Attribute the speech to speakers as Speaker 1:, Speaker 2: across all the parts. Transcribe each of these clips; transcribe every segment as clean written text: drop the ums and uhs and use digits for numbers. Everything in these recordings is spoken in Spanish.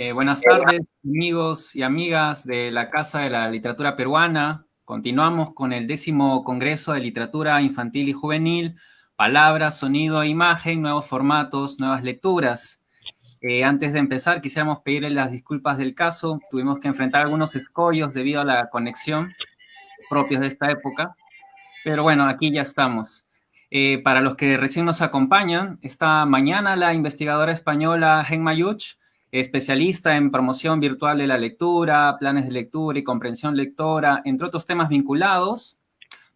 Speaker 1: Buenas tardes, amigos y amigas de la Casa de la Literatura Peruana. Continuamos con el 10º Congreso de Literatura Infantil y Juvenil, Palabra, Sonido e Imagen, nuevos formatos, nuevas lecturas. Antes de empezar, quisiéramos pedirle las disculpas del caso. Tuvimos que enfrentar algunos escollos debido a la conexión propios de esta época, pero bueno, aquí ya estamos. Para los que recién nos acompañan, esta mañana la investigadora española Gemma Yuch, especialista en promoción virtual de la lectura, planes de lectura y comprensión lectora, entre otros temas vinculados,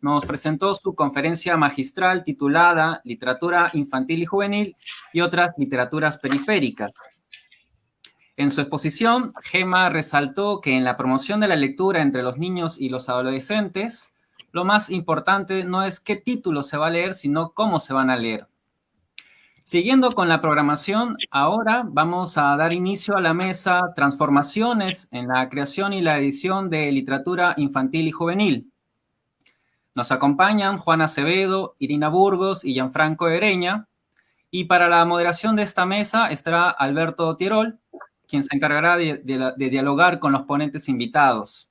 Speaker 1: nos presentó su conferencia magistral titulada Literatura Infantil y Juvenil y otras literaturas periféricas. En su exposición, Gemma resaltó que en la promoción de la lectura entre los niños y los adolescentes, lo más importante no es qué título se va a leer, sino cómo se van a leer. Siguiendo con la programación, ahora vamos a dar inicio a la mesa Transformaciones en la creación y la edición de literatura infantil y juvenil. Nos acompañan Juan Acevedo, Irina Burgos y Gianfranco Ereña. Y para la moderación de esta mesa estará Alberto Tirol, quien se encargará de dialogar con los ponentes invitados.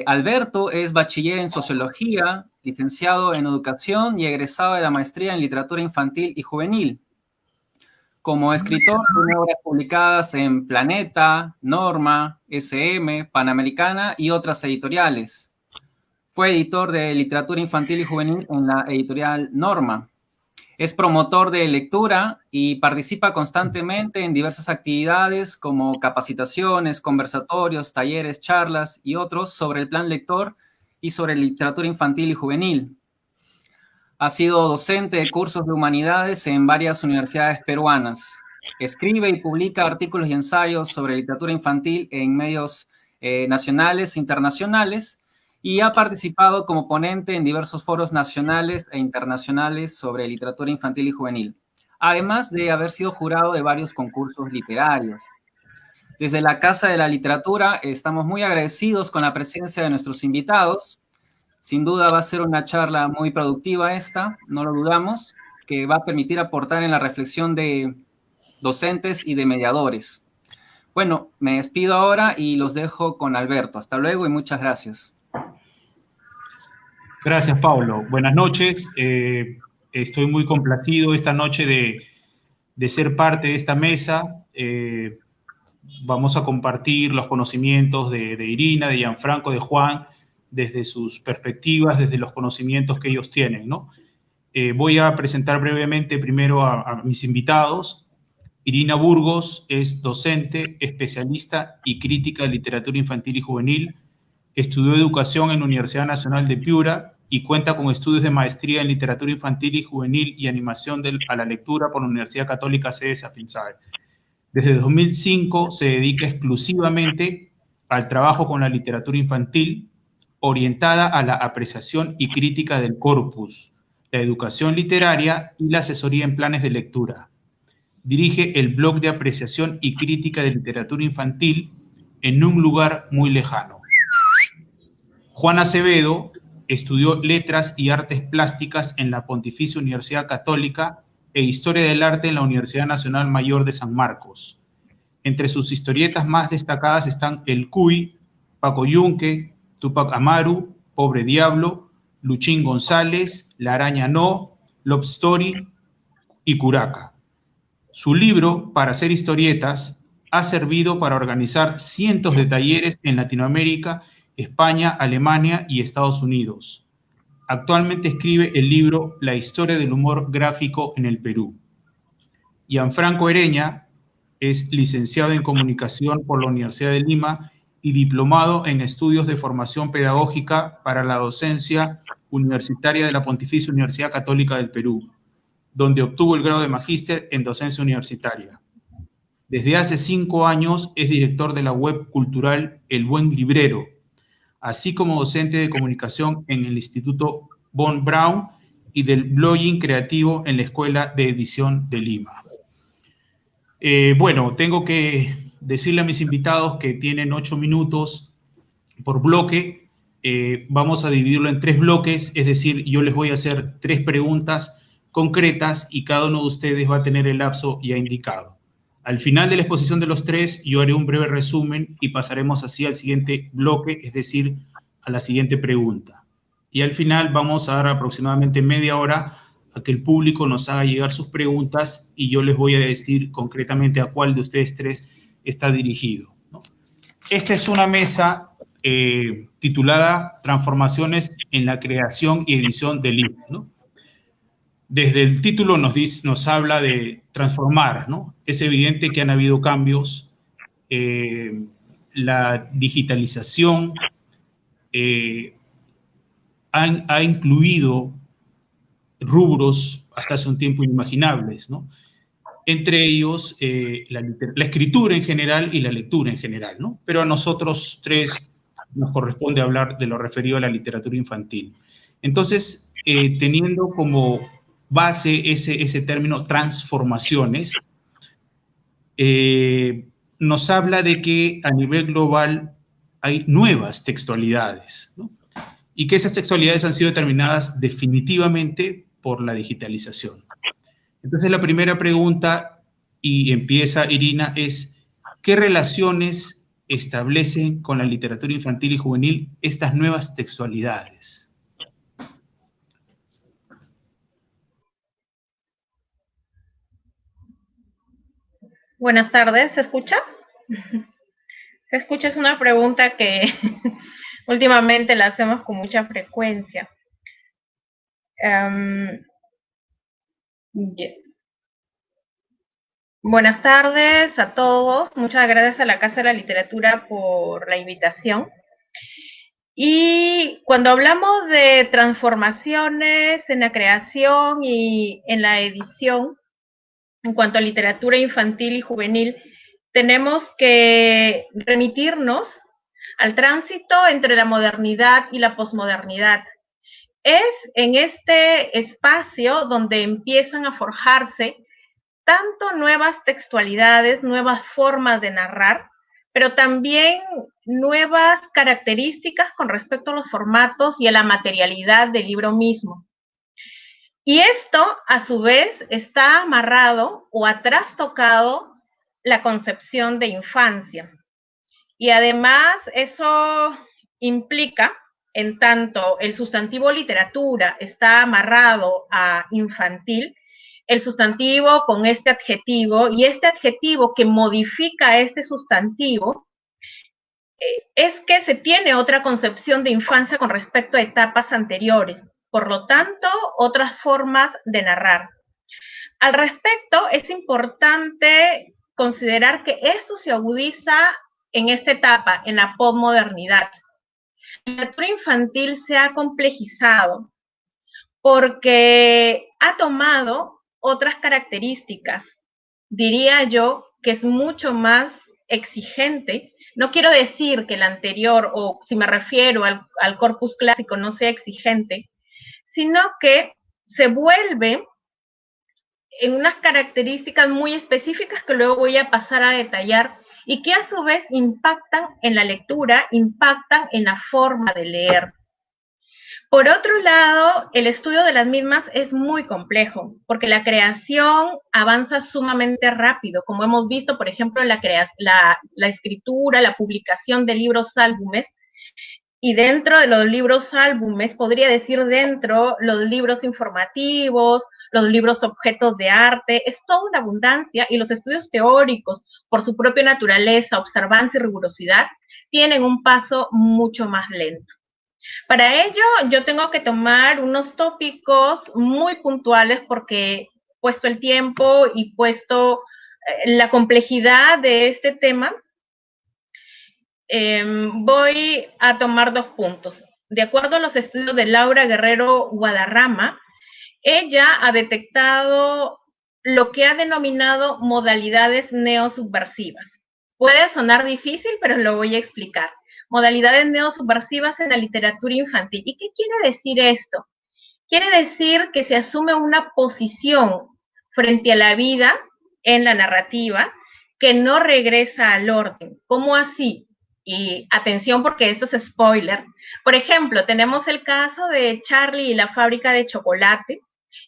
Speaker 1: Alberto es bachiller en Sociología, licenciado en Educación y egresado de la maestría en Literatura Infantil y Juvenil. Como escritor, tiene obras publicadas en Planeta, Norma, SM, Panamericana y otras editoriales. Fue editor de Literatura Infantil y Juvenil en la editorial Norma. Es promotor de lectura y participa constantemente en diversas actividades como capacitaciones, conversatorios, talleres, charlas y otros sobre el plan lector y sobre literatura infantil y juvenil. Ha sido docente de cursos de humanidades en varias universidades peruanas. Escribe y publica artículos y ensayos sobre literatura infantil en medios nacionales e internacionales, y ha participado como ponente en diversos foros nacionales e internacionales sobre literatura infantil y juvenil, además de haber sido jurado de varios concursos literarios. Desde la Casa de la Literatura estamos muy agradecidos con la presencia de nuestros invitados. Sin duda va a ser una charla muy productiva esta, no lo dudamos, que va a permitir aportar en la reflexión de docentes y de mediadores. Bueno, me despido ahora y los dejo con Alberto. Hasta luego y muchas gracias.
Speaker 2: Gracias, Pablo. Buenas noches. Estoy muy complacido esta noche de ser parte de esta mesa. Vamos a compartir los conocimientos de Irina, de Gianfranco, de Juan, desde sus perspectivas, desde los conocimientos que ellos tienen, ¿no? Voy a presentar brevemente primero a mis invitados. Irina Burgos es docente, especialista y crítica de literatura infantil y juvenil. Estudió educación en la Universidad Nacional de Piura y cuenta con estudios de maestría en literatura infantil y juvenil y animación a la lectura por la Universidad Católica Sede Sapienzae. Desde 2005 se dedica exclusivamente al trabajo con la literatura infantil, orientada a la apreciación y crítica del corpus, la educación literaria y la asesoría en planes de lectura. Dirige el blog de apreciación y crítica de literatura infantil En un lugar muy lejano. Juan Acevedo estudió Letras y Artes Plásticas en la Pontificia Universidad Católica e Historia del Arte en la Universidad Nacional Mayor de San Marcos. Entre sus historietas más destacadas están El Cuy, Paco Yunque, Tupac Amaru, Pobre Diablo, Luchín González, La Araña No, Love Story y Curaca. Su libro, Para hacer historietas, ha servido para organizar cientos de talleres en Latinoamérica, España, Alemania y Estados Unidos. Actualmente escribe el libro La historia del humor gráfico en el Perú. Gianfranco Ereña es licenciado en Comunicación por la Universidad de Lima y diplomado en Estudios de Formación Pedagógica para la Docencia Universitaria de la Pontificia Universidad Católica del Perú, donde obtuvo el grado de magíster en Docencia Universitaria. Desde hace 5 años es director de la web cultural El Buen Librero, así como docente de comunicación en el Instituto Von Braun y del blogging creativo en la Escuela de Edición de Lima. Bueno, tengo que decirle a mis invitados que tienen 8 minutos por bloque. Vamos a dividirlo en 3 bloques, es decir, yo les voy a hacer 3 preguntas concretas y cada uno de ustedes va a tener el lapso ya indicado. Al final de la exposición de los tres, yo haré un breve resumen y pasaremos así al siguiente bloque, es decir, a la siguiente pregunta. Y al final vamos a dar aproximadamente media hora a que el público nos haga llegar sus preguntas y yo les voy a decir concretamente a cuál de ustedes tres está dirigido, ¿no? Esta es una mesa titulada Transformaciones en la creación y edición del libro, ¿no? Desde el título nos habla de transformar, ¿no? Es evidente que han habido cambios, la digitalización ha incluido rubros hasta hace un tiempo inimaginables, ¿no? Entre ellos la escritura en general y la lectura en general, ¿no? Pero a nosotros tres nos corresponde hablar de lo referido a la literatura infantil. Entonces, teniendo como base ese término transformaciones, nos habla de que a nivel global hay nuevas textualidades, ¿no? Y que esas textualidades han sido determinadas definitivamente por la digitalización. Entonces la primera pregunta, y empieza Irina, es ¿qué relaciones establecen con la literatura infantil y juvenil estas nuevas textualidades?
Speaker 3: Buenas tardes, ¿se escucha? Se escucha, es una pregunta que últimamente la hacemos con mucha frecuencia. Yeah. Buenas tardes a todos, muchas gracias a la Casa de la Literatura por la invitación. Y cuando hablamos de transformaciones en la creación y en la edición, en cuanto a literatura infantil y juvenil, tenemos que remitirnos al tránsito entre la modernidad y la posmodernidad. Es en este espacio donde empiezan a forjarse tanto nuevas textualidades, nuevas formas de narrar, pero también nuevas características con respecto a los formatos y a la materialidad del libro mismo. Y esto, a su vez, está amarrado o ha trastocado la concepción de infancia. Y además eso implica, en tanto el sustantivo literatura está amarrado a infantil, el sustantivo con este adjetivo y este adjetivo que modifica este sustantivo, es que se tiene otra concepción de infancia con respecto a etapas anteriores. Por lo tanto, otras formas de narrar. Al respecto, es importante considerar que esto se agudiza en esta etapa, en la posmodernidad. La literatura infantil se ha complejizado porque ha tomado otras características. Diría yo que es mucho más exigente. No quiero decir que el anterior, o si me refiero al corpus clásico, no sea exigente, sino que se vuelve en unas características muy específicas que luego voy a pasar a detallar y que a su vez impactan en la lectura, impactan en la forma de leer. Por otro lado, el estudio de las mismas es muy complejo, porque la creación avanza sumamente rápido, como hemos visto, por ejemplo, la escritura, la publicación de libros álbumes, y dentro de los libros álbumes, podría decir dentro los libros informativos, los libros objetos de arte, es toda una abundancia, y los estudios teóricos, por su propia naturaleza, observancia y rigurosidad, tienen un paso mucho más lento. Para ello, yo tengo que tomar unos tópicos muy puntuales porque, puesto el tiempo y puesto la complejidad de este tema, voy a tomar 2 puntos. De acuerdo a los estudios de Laura Guerrero Guadarrama, ella ha detectado lo que ha denominado modalidades neosubversivas. Puede sonar difícil, pero lo voy a explicar. Modalidades neosubversivas en la literatura infantil. ¿Y qué quiere decir esto? Quiere decir que se asume una posición frente a la vida en la narrativa que no regresa al orden. ¿Cómo así? Y atención porque esto es spoiler. Por ejemplo, tenemos el caso de Charlie y la fábrica de chocolate,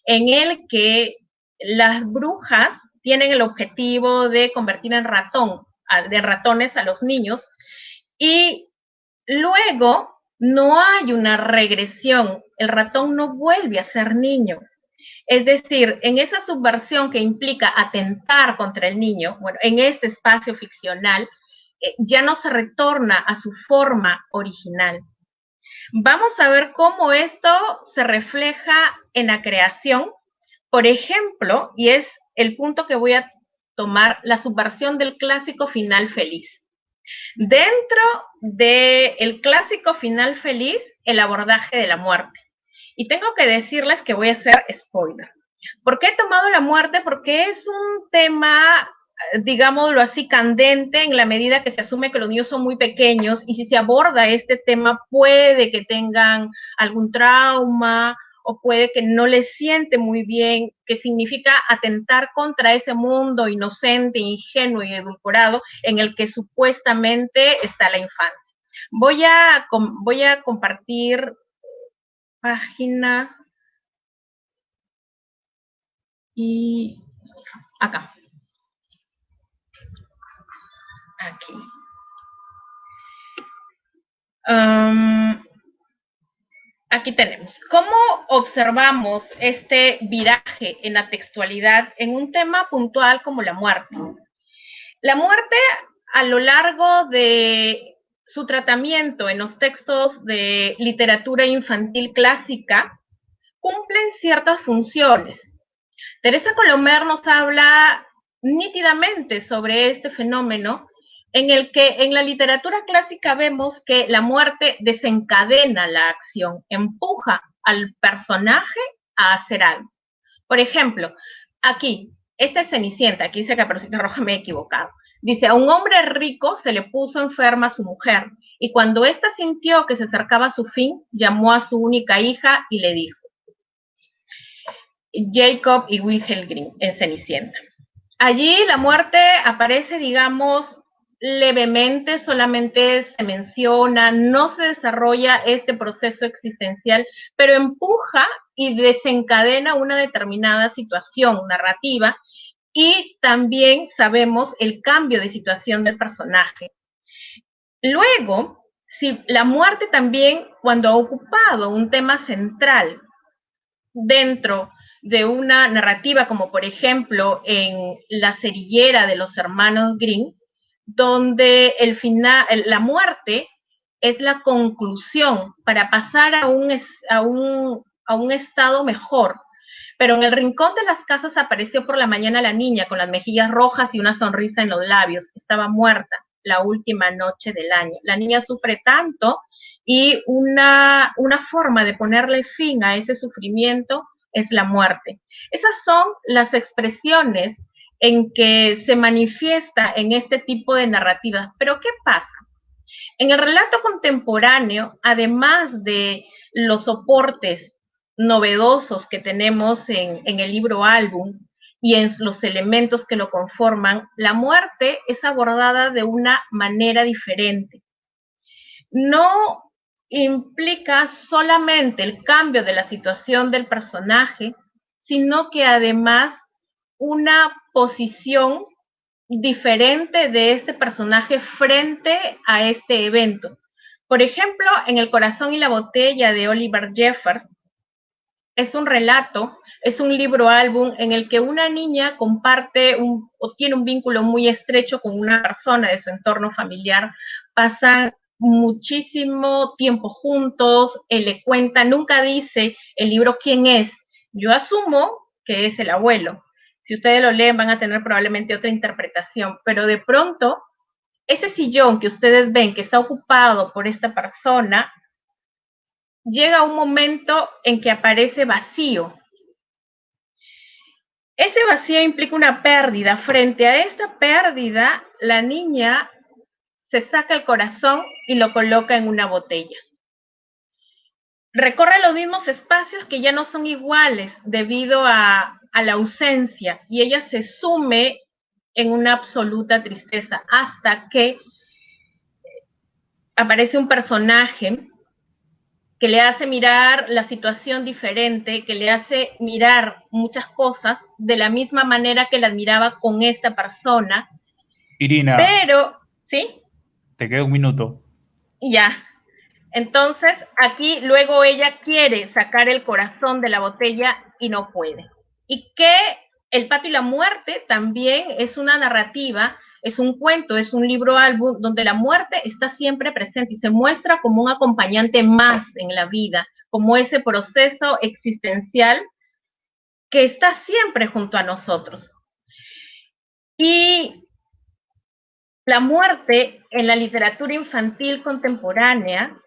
Speaker 3: en el que las brujas tienen el objetivo de convertir en de ratones a los niños, y luego no hay una regresión, el ratón no vuelve a ser niño. Es decir, en esa subversión que implica atentar contra el niño, bueno, en este espacio ficcional, ya no se retorna a su forma original. Vamos a ver cómo esto se refleja en la creación. Por ejemplo, y es el punto que voy a tomar, la subversión del clásico final feliz. Dentro del clásico final feliz, el abordaje de la muerte. Y tengo que decirles que voy a hacer spoiler. ¿Por qué he tomado la muerte? Porque es un tema, digámoslo así, candente en la medida que se asume que los niños son muy pequeños, y si se aborda este tema puede que tengan algún trauma o puede que no les siente muy bien, que significa atentar contra ese mundo inocente, ingenuo y edulcorado en el que supuestamente está la infancia. Voy a compartir página y acá. Aquí. Aquí tenemos. ¿Cómo observamos este viraje en la textualidad en un tema puntual como la muerte? La muerte, a lo largo de su tratamiento en los textos de literatura infantil clásica, cumplen ciertas funciones. Teresa Colomer nos habla nítidamente sobre este fenómeno, en el que en la literatura clásica vemos que la muerte desencadena la acción, empuja al personaje a hacer algo. Por ejemplo, aquí, esta es Cenicienta, aquí dice Caperucita Roja, me he equivocado. Dice, a un hombre rico se le puso enferma su mujer, y cuando ésta sintió que se acercaba a su fin, llamó a su única hija y le dijo. Jacob y Wilhelm Grimm en Cenicienta. Allí la muerte aparece, digamos, levemente, solamente se menciona, no se desarrolla este proceso existencial, pero empuja y desencadena una determinada situación narrativa, y también sabemos el cambio de situación del personaje. Luego, si la muerte también, cuando ha ocupado un tema central dentro de una narrativa, como por ejemplo en La cerillera de los hermanos Grimm, donde la muerte es la conclusión para pasar a un estado mejor. Pero en el rincón de las casas apareció por la mañana la niña con las mejillas rojas y una sonrisa en los labios. Estaba muerta la última noche del año. La niña sufre tanto, y una forma de ponerle fin a ese sufrimiento es la muerte. Esas son las expresiones en que se manifiesta en este tipo de narrativas. Pero ¿qué pasa? En el relato contemporáneo, además de los soportes novedosos que tenemos en el libro álbum y en los elementos que lo conforman, la muerte es abordada de una manera diferente. No implica solamente el cambio de la situación del personaje, sino que además una posición diferente de este personaje frente a este evento. Por ejemplo, en El corazón y la botella de Oliver Jeffers, es un relato, es un libro álbum en el que una niña comparte o tiene un vínculo muy estrecho con una persona de su entorno familiar, pasan muchísimo tiempo juntos, él le cuenta, nunca dice el libro quién es. Yo asumo que es el abuelo. Si ustedes lo leen van a tener probablemente otra interpretación, pero de pronto ese sillón que ustedes ven que está ocupado por esta persona, llega un momento en que aparece vacío. Ese vacío implica una pérdida. Frente a esta pérdida, la niña se saca el corazón y lo coloca en una botella. Recorre los mismos espacios que ya no son iguales debido a la ausencia, y ella se sume en una absoluta tristeza hasta que aparece un personaje que le hace mirar la situación diferente, que le hace mirar muchas cosas de la misma manera que las miraba con esta persona.
Speaker 2: Irina,
Speaker 3: pero, ¿sí?
Speaker 2: te queda un minuto.
Speaker 3: Ya. Entonces, aquí luego ella quiere sacar el corazón de la botella y no puede. Y que El pato y la muerte también es una narrativa, es un cuento, es un libro álbum donde la muerte está siempre presente y se muestra como un acompañante más en la vida, como ese proceso existencial que está siempre junto a nosotros. Y la muerte en la literatura infantil contemporánea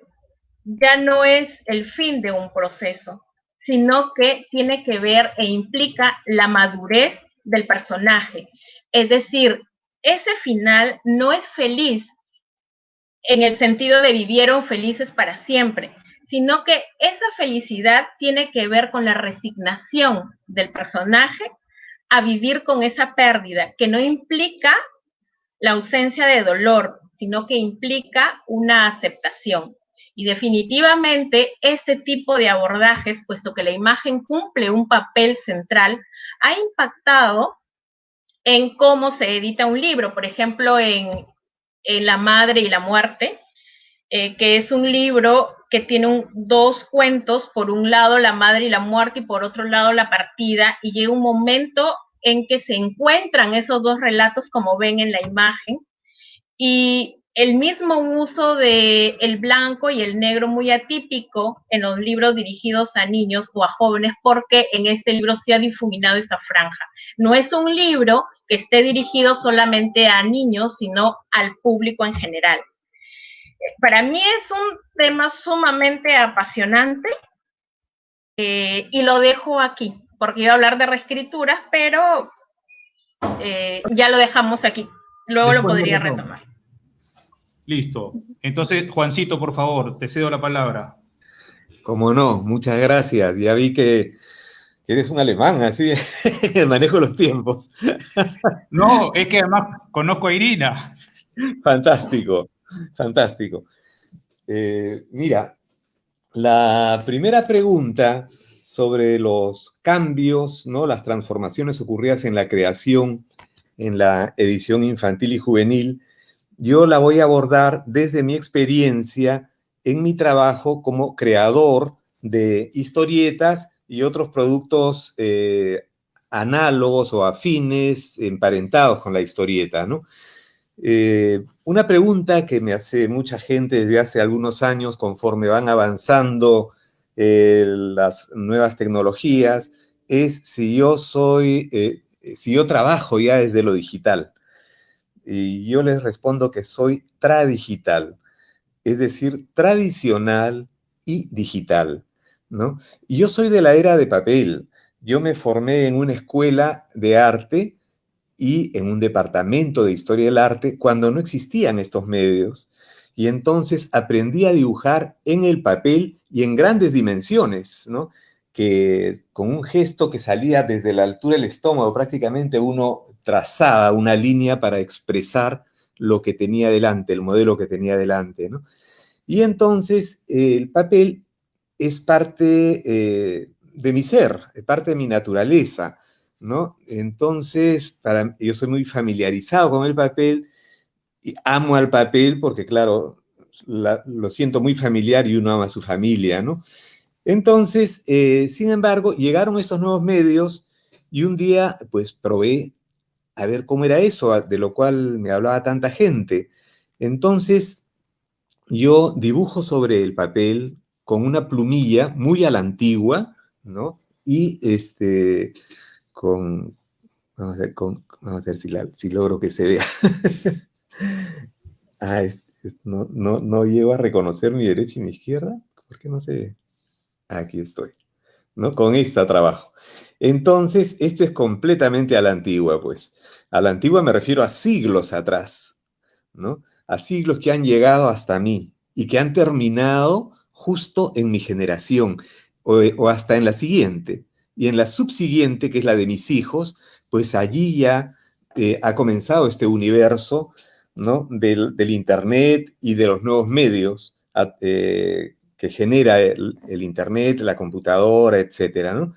Speaker 3: ya no es el fin de un proceso, sino que tiene que ver e implica la madurez del personaje. Es decir, ese final no es feliz en el sentido de vivieron felices para siempre, sino que esa felicidad tiene que ver con la resignación del personaje a vivir con esa pérdida, que no implica la ausencia de dolor, sino que implica una aceptación. Y definitivamente este tipo de abordajes, puesto que la imagen cumple un papel central, ha impactado en cómo se edita un libro. Por ejemplo, en La Madre y la Muerte, que es un libro que tiene dos cuentos, por un lado La Madre y la Muerte y por otro lado La Partida, y llega un momento en que se encuentran esos dos relatos, como ven en la imagen, y el mismo uso de el blanco y el negro muy atípico en los libros dirigidos a niños o a jóvenes, porque en este libro se ha difuminado esta franja. No es un libro que esté dirigido solamente a niños, sino al público en general. Para mí es un tema sumamente apasionante y lo dejo aquí, porque iba a hablar de reescrituras, pero ya lo dejamos aquí. Luego
Speaker 2: Después
Speaker 3: lo podría retomar.
Speaker 2: Listo. Entonces, Juancito, por favor, te cedo la palabra.
Speaker 4: Cómo no, muchas gracias. Ya vi que eres un alemán, así, el manejo de los tiempos.
Speaker 2: No, es que además conozco a Irina.
Speaker 4: Fantástico, fantástico. Mira, la primera pregunta sobre los cambios, ¿no? Las transformaciones ocurridas en la creación, en la edición infantil y juvenil, yo la voy a abordar desde mi experiencia en mi trabajo como creador de historietas y otros productos análogos o afines, emparentados con la historieta, ¿no? Una pregunta que me hace mucha gente desde hace algunos años, conforme van avanzando las nuevas tecnologías, es si yo trabajo ya desde lo digital. Y yo les respondo que soy tradigital, es decir, tradicional y digital, ¿no? Y yo soy de la era de papel. Yo me formé en una escuela de arte y en un departamento de historia del arte cuando no existían estos medios. Y entonces aprendí a dibujar en el papel y en grandes dimensiones, ¿no? Que con un gesto que salía desde la altura del estómago, prácticamente uno trazaba una línea para expresar lo que tenía delante, el modelo que tenía delante, ¿no? Y entonces el papel es parte de mi ser, es parte de mi naturaleza, ¿no? Entonces, yo soy muy familiarizado con el papel y amo al papel porque, claro, lo siento muy familiar y uno ama a su familia, ¿no? Entonces, sin embargo, llegaron estos nuevos medios y un día, pues, probé a ver cómo era eso, de lo cual me hablaba tanta gente. Entonces, yo dibujo sobre el papel con una plumilla muy a la antigua, ¿no? Y vamos a ver si logro que se vea. No llego a reconocer mi derecha y mi izquierda. ¿Por qué no se ve? Aquí estoy, ¿no? Con esta trabajo. Entonces, esto es completamente a la antigua, pues. A la antigua me refiero a siglos atrás, ¿no? A siglos que han llegado hasta mí y que han terminado justo en mi generación o hasta en la siguiente. Y en la subsiguiente, que es la de mis hijos, pues allí ya ha comenzado este universo, ¿no? del Internet y de los nuevos medios que genera el Internet, la computadora, etcétera, ¿no?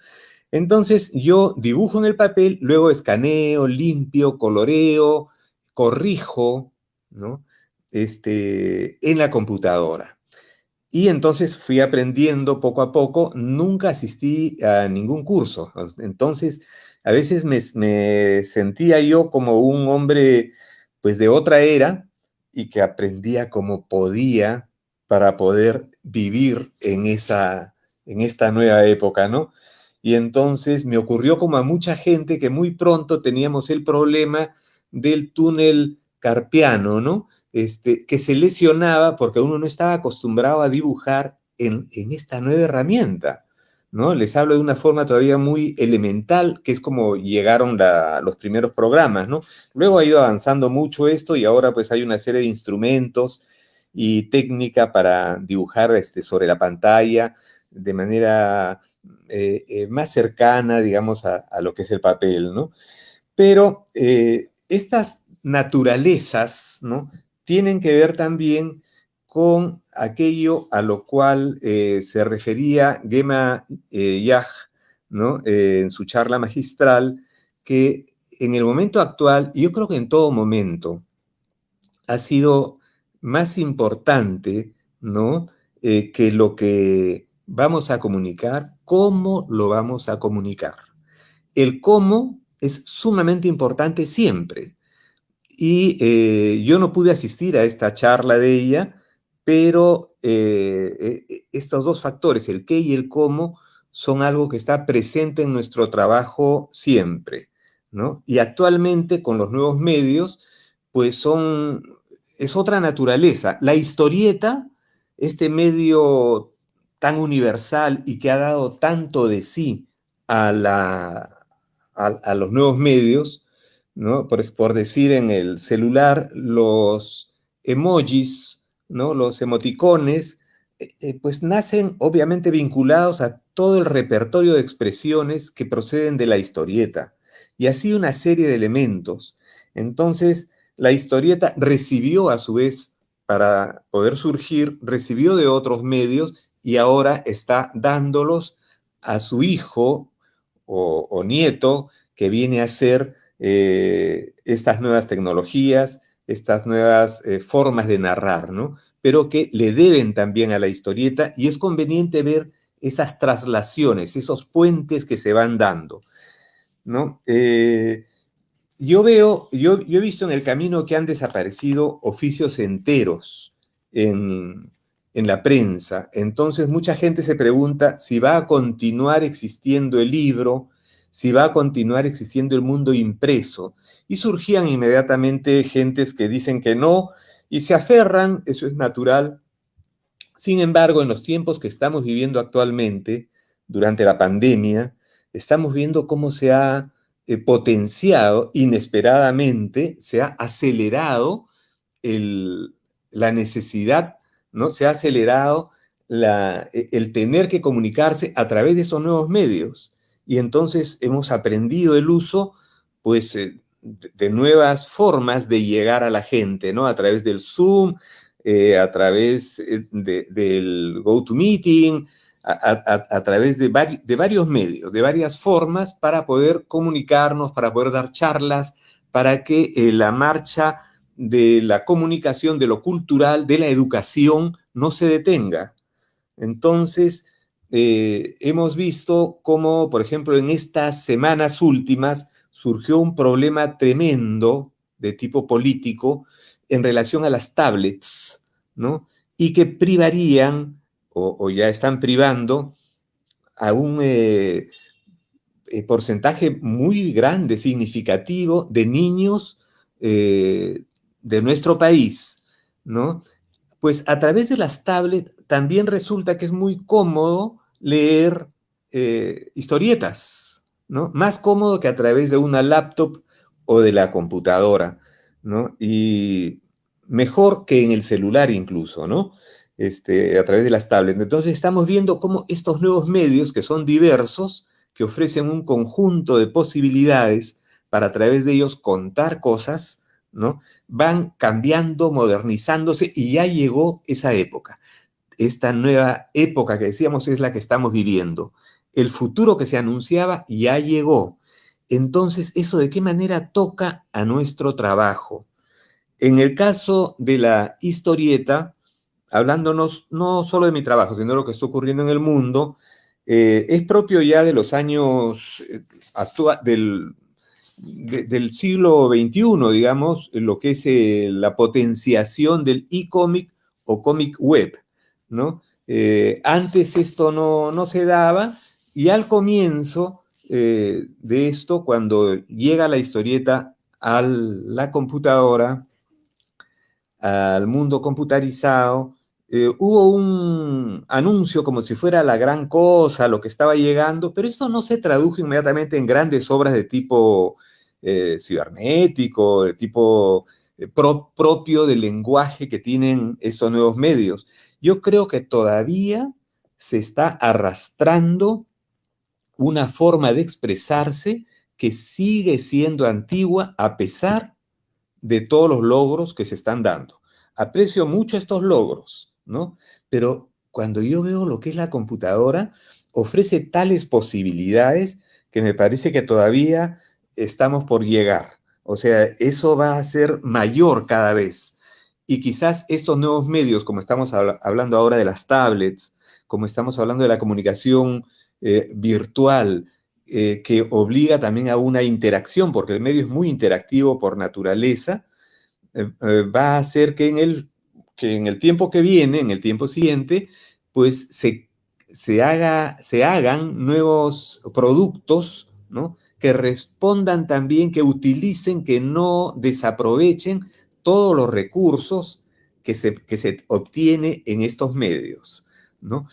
Speaker 4: Entonces yo dibujo en el papel, luego escaneo, limpio, coloreo, corrijo, ¿no? En la computadora. Y entonces fui aprendiendo poco a poco, nunca asistí a ningún curso. Entonces, a veces me sentía yo como un hombre, pues, de otra era y que aprendía como podía para poder vivir en esta nueva época, ¿no? Y entonces me ocurrió como a mucha gente que muy pronto teníamos el problema del túnel carpiano, ¿no? Que se lesionaba porque uno no estaba acostumbrado a dibujar en esta nueva herramienta, ¿no? Les hablo de una forma todavía muy elemental, que es como llegaron los primeros programas, ¿no? Luego ha ido avanzando mucho esto y ahora pues hay una serie de instrumentos y técnica para dibujar sobre la pantalla de manera más cercana, digamos, a lo que es el papel, ¿no? Pero estas naturalezas, ¿no?, tienen que ver también con aquello a lo cual se refería Gema Yag, ¿no?, en su charla magistral, que en el momento actual, y yo creo que en todo momento, ha sido más importante, ¿no?, que lo que vamos a comunicar, cómo lo vamos a comunicar. El cómo es sumamente importante siempre. Y yo no pude asistir a esta charla de ella, pero estos dos factores, el qué y el cómo, son algo que está presente en nuestro trabajo siempre, ¿no? Y actualmente con los nuevos medios, pues es otra naturaleza. La historieta, este medio tan universal y que ha dado tanto de sí a los nuevos medios, ¿no? Por decir, en el celular, los emojis, ¿no?, los emoticones, pues nacen obviamente vinculados a todo el repertorio de expresiones que proceden de la historieta, y así una serie de elementos. Entonces, la historieta recibió a su vez, para poder surgir, recibió de otros medios y ahora está dándolos a su hijo o nieto, que viene a ser estas nuevas tecnologías, estas nuevas formas de narrar, ¿no? Pero que le deben también a la historieta, y es conveniente ver esas traslaciones, esos puentes que se van dando, ¿no? Yo he visto en el camino que han desaparecido oficios enteros en la prensa. Entonces mucha gente se pregunta si va a continuar existiendo el libro, si va a continuar existiendo el mundo impreso. Y surgían inmediatamente gentes que dicen que no, y se aferran, eso es natural. Sin embargo, en los tiempos que estamos viviendo actualmente, durante la pandemia, estamos viendo cómo se ha potenciado inesperadamente, se ha acelerado la necesidad, ¿no? Se ha acelerado el tener que comunicarse a través de esos nuevos medios. Y entonces hemos aprendido el uso, pues, de nuevas formas de llegar a la gente, ¿no? A través del Zoom, a través del GoToMeeting, a través de varios medios, de varias formas, para poder comunicarnos, para poder dar charlas, para que la marcha de la comunicación, de lo cultural, de la educación, no se detenga. Entonces, hemos visto cómo, por ejemplo, en estas semanas últimas surgió un problema tremendo de tipo político en relación a las tablets, ¿no? Y que privarían, o ya están privando, a un porcentaje muy grande, significativo, de niños de nuestro país, ¿no? Pues a través de las tablets también resulta que es muy cómodo leer historietas, ¿no? Más cómodo que a través de una laptop o de la computadora, ¿no? Y mejor que en el celular incluso, ¿no? A través de las tablets. Entonces estamos viendo cómo estos nuevos medios, que son diversos, que ofrecen un conjunto de posibilidades para a través de ellos contar cosas, ¿no?, van cambiando, modernizándose, y ya llegó esa época. esta nueva época que decíamos es la que estamos viviendo. El futuro que se anunciaba ya llegó. Entonces, ¿eso de qué manera toca a nuestro trabajo? En el caso de la historieta, hablándonos no solo de mi trabajo, sino de lo que está ocurriendo en el mundo, es propio ya de los años del siglo XXI, digamos, lo que es la potenciación del e-cómic o cómic web, ¿no? Antes esto no se daba, y al comienzo de esto, cuando llega la historieta a la computadora, al mundo computarizado, hubo un anuncio como si fuera la gran cosa, lo que estaba llegando, pero esto no se tradujo inmediatamente en grandes obras de tipo cibernético, de tipo propio del lenguaje que tienen estos nuevos medios. Yo creo que todavía se está arrastrando una forma de expresarse que sigue siendo antigua a pesar de todos los logros que se están dando. Aprecio mucho estos logros, ¿no? Pero cuando yo veo lo que es la computadora, ofrece tales posibilidades que me parece que todavía estamos por llegar. O sea, eso va a ser mayor cada vez. Y quizás estos nuevos medios, como estamos hablando ahora de las tablets, como estamos hablando de la comunicación virtual, que obliga también a una interacción, porque el medio es muy interactivo por naturaleza, va a hacer que en el tiempo que viene, en el tiempo siguiente, pues se hagan nuevos productos, ¿no? Que respondan también, que utilicen, que no desaprovechen todos los recursos que se obtiene en estos medios, ¿no?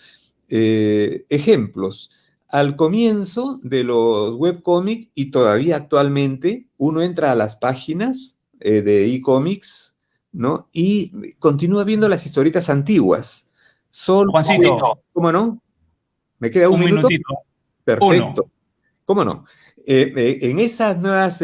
Speaker 4: Ejemplos. Al comienzo de los webcomics y todavía actualmente, uno entra a las páginas de e-comics, ¿no? Y continúa viendo las historietas antiguas. Solo,
Speaker 2: Juancito,
Speaker 4: ¿cómo no? ¿Me queda un
Speaker 2: un
Speaker 4: minuto?
Speaker 2: minutito.
Speaker 4: Perfecto.
Speaker 2: Uno.
Speaker 4: ¿Cómo no? En esas nuevas,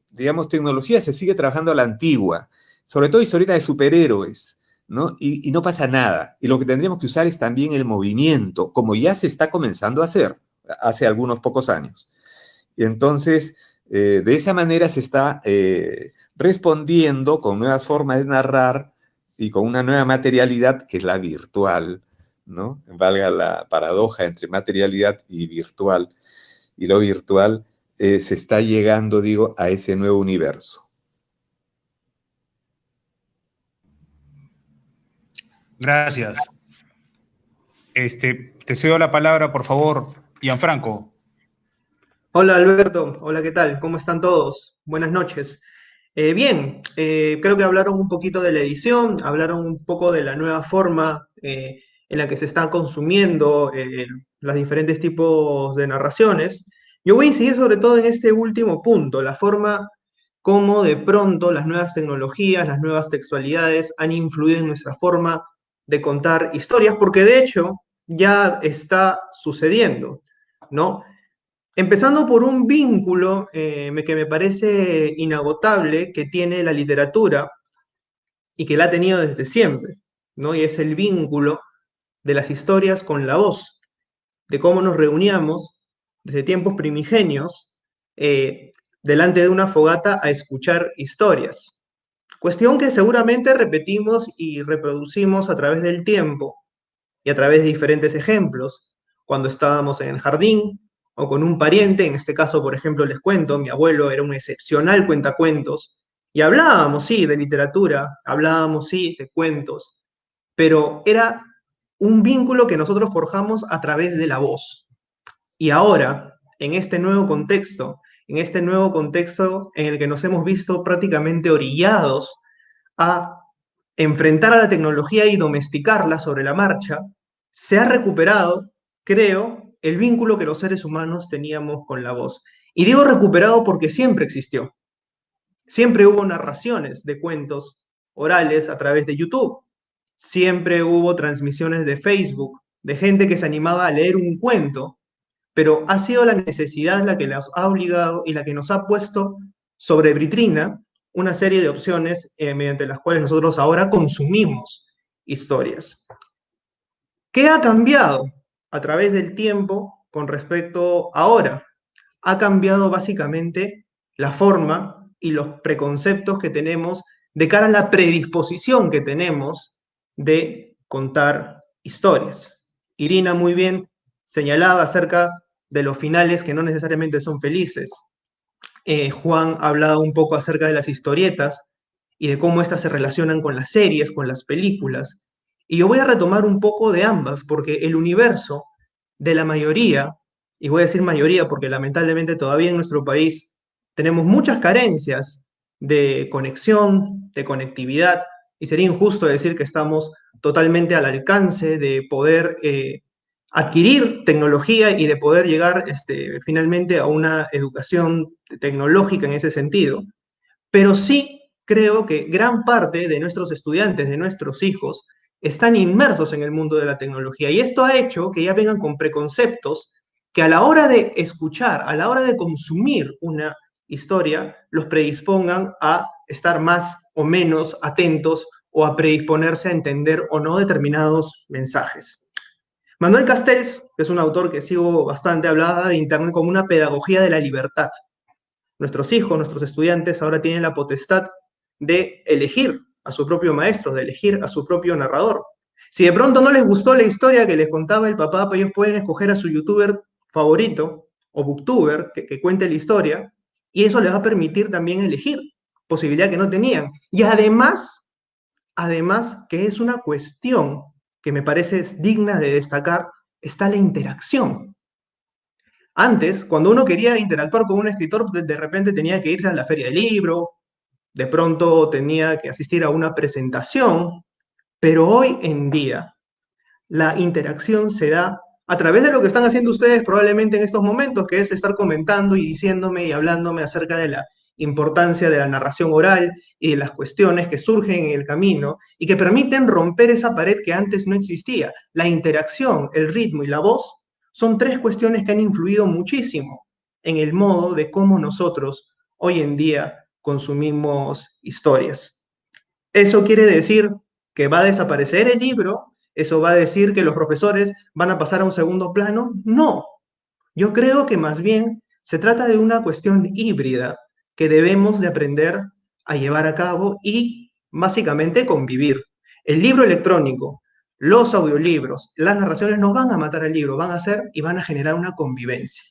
Speaker 4: digamos, tecnologías se sigue trabajando a la antigua, sobre todo historietas de superhéroes, ¿no? Y no pasa nada. Y lo que tendríamos que usar es también el movimiento, como ya se está comenzando a hacer hace algunos pocos años. Y entonces, de esa manera se está respondiendo con nuevas formas de narrar y con una nueva materialidad que es la virtual, ¿no? Valga la paradoja entre materialidad y virtual. Y lo virtual se está llegando, digo, a ese nuevo universo.
Speaker 2: Gracias. Te cedo la palabra, por favor, Gianfranco.
Speaker 5: Hola Alberto, hola, ¿qué tal? ¿Cómo están todos? Buenas noches. Bien, creo que hablaron un poquito de la edición, hablaron un poco de la nueva forma en la que se están consumiendo los diferentes tipos de narraciones. Yo voy a incidir sobre todo en este último punto, la forma como de pronto las nuevas tecnologías, las nuevas textualidades han influido en nuestra forma de contar historias, porque de hecho ya está sucediendo, ¿no? Empezando por un vínculo que me parece inagotable que tiene la literatura y que la ha tenido desde siempre, ¿no? Y es el vínculo de las historias con la voz, de cómo nos reuníamos desde tiempos primigenios delante de una fogata a escuchar historias. Cuestión que seguramente repetimos y reproducimos a través del tiempo y a través de diferentes ejemplos, cuando estábamos en el jardín o con un pariente, en este caso, por ejemplo, les cuento, mi abuelo era un excepcional cuentacuentos, y hablábamos, sí, de literatura, hablábamos, sí, de cuentos, pero era un vínculo que nosotros forjamos a través de la voz. Y ahora, en este nuevo contexto en el que nos hemos visto prácticamente orillados a enfrentar a la tecnología y domesticarla sobre la marcha, se ha recuperado, creo, el vínculo que los seres humanos teníamos con la voz. Y digo recuperado porque siempre existió. Siempre hubo narraciones de cuentos orales a través de YouTube. Siempre hubo transmisiones de Facebook, de gente que se animaba a leer un cuento, pero ha sido la necesidad la que nos ha obligado y la que nos ha puesto sobre vitrina una serie de opciones mediante las cuales nosotros ahora consumimos historias. ¿Qué ha cambiado a través del tiempo con respecto a ahora? Ha cambiado básicamente la forma y los preconceptos que tenemos de cara a la predisposición que tenemos de contar historias. Irina muy bien señalaba acerca de los finales que no necesariamente son felices. Juan ha hablado un poco acerca de las historietas y de cómo éstas se relacionan con las series, con las películas. Y yo voy a retomar un poco de ambas, porque el universo de la mayoría, y voy a decir mayoría porque lamentablemente todavía en nuestro país tenemos muchas carencias de conexión, de conectividad, y sería injusto decir que estamos totalmente al alcance de poder adquirir tecnología y de poder llegar finalmente a una educación tecnológica en ese sentido. Pero sí creo que gran parte de nuestros estudiantes, de nuestros hijos, están inmersos en el mundo de la tecnología y esto ha hecho que ya vengan con preconceptos que a la hora de escuchar, a la hora de consumir una historia, los predispongan a estar más o menos atentos o a predisponerse a entender o no determinados mensajes. Manuel Castells, que es un autor que sigo bastante, hablaba de Internet como una pedagogía de la libertad. Nuestros hijos, nuestros estudiantes ahora tienen la potestad de elegir a su propio maestro, de elegir a su propio narrador. Si de pronto no les gustó la historia que les contaba el papá, pues ellos pueden escoger a su youtuber favorito o booktuber que cuente la historia y eso les va a permitir también elegir, posibilidad que no tenían. Y además que es una cuestión que me parece digna de destacar, está la interacción. Antes, cuando uno quería interactuar con un escritor, de repente tenía que irse a la feria del libro, de pronto tenía que asistir a una presentación, pero hoy en día la interacción se da a través de lo que están haciendo ustedes probablemente en estos momentos, que es estar comentando y diciéndome y hablándome acerca de la importancia de la narración oral y de las cuestiones que surgen en el camino y que permiten romper esa pared que antes no existía. La interacción, el ritmo y la voz son tres cuestiones que han influido muchísimo en el modo de cómo nosotros hoy en día consumimos historias. Eso quiere decir que va a desaparecer el libro, eso va a decir que los profesores van a pasar a un segundo plano. No, yo creo que más bien se trata de una cuestión híbrida que debemos de aprender a llevar a cabo y básicamente convivir. El libro electrónico, los audiolibros, las narraciones no van a matar al libro, van a hacer y van a generar una convivencia.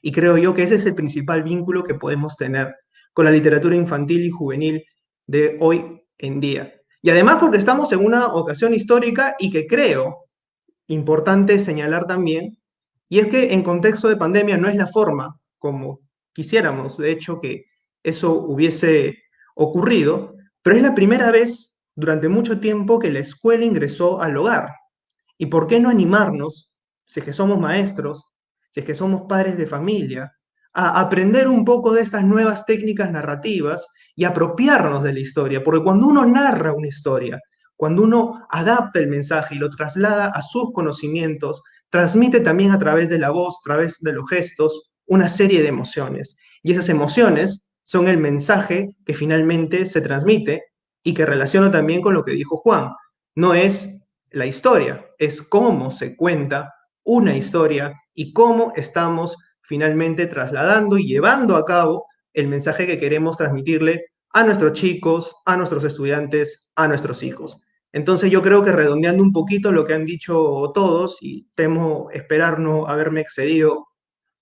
Speaker 5: Y creo yo que ese es el principal vínculo que podemos tener con la literatura infantil y juvenil de hoy en día. Y además porque estamos en una ocasión histórica y que creo importante señalar también, y es que en contexto de pandemia no es la forma como quisiéramos, de hecho, que eso hubiese ocurrido, pero es la primera vez durante mucho tiempo que la escuela ingresó al hogar. ¿Y por qué no animarnos, si es que somos maestros, si es que somos padres de familia, a aprender un poco de estas nuevas técnicas narrativas y apropiarnos de la historia? Porque cuando uno narra una historia, cuando uno adapta el mensaje y lo traslada a sus conocimientos, transmite también a través de la voz, a través de los gestos, una serie de emociones. Y esas emociones son el mensaje que finalmente se transmite y que relaciona también con lo que dijo Juan. No es la historia, es cómo se cuenta una historia y cómo estamos finalmente trasladando y llevando a cabo el mensaje que queremos transmitirle a nuestros chicos, a nuestros estudiantes, a nuestros hijos. Entonces yo creo que redondeando un poquito lo que han dicho todos, y temo esperar no haberme excedido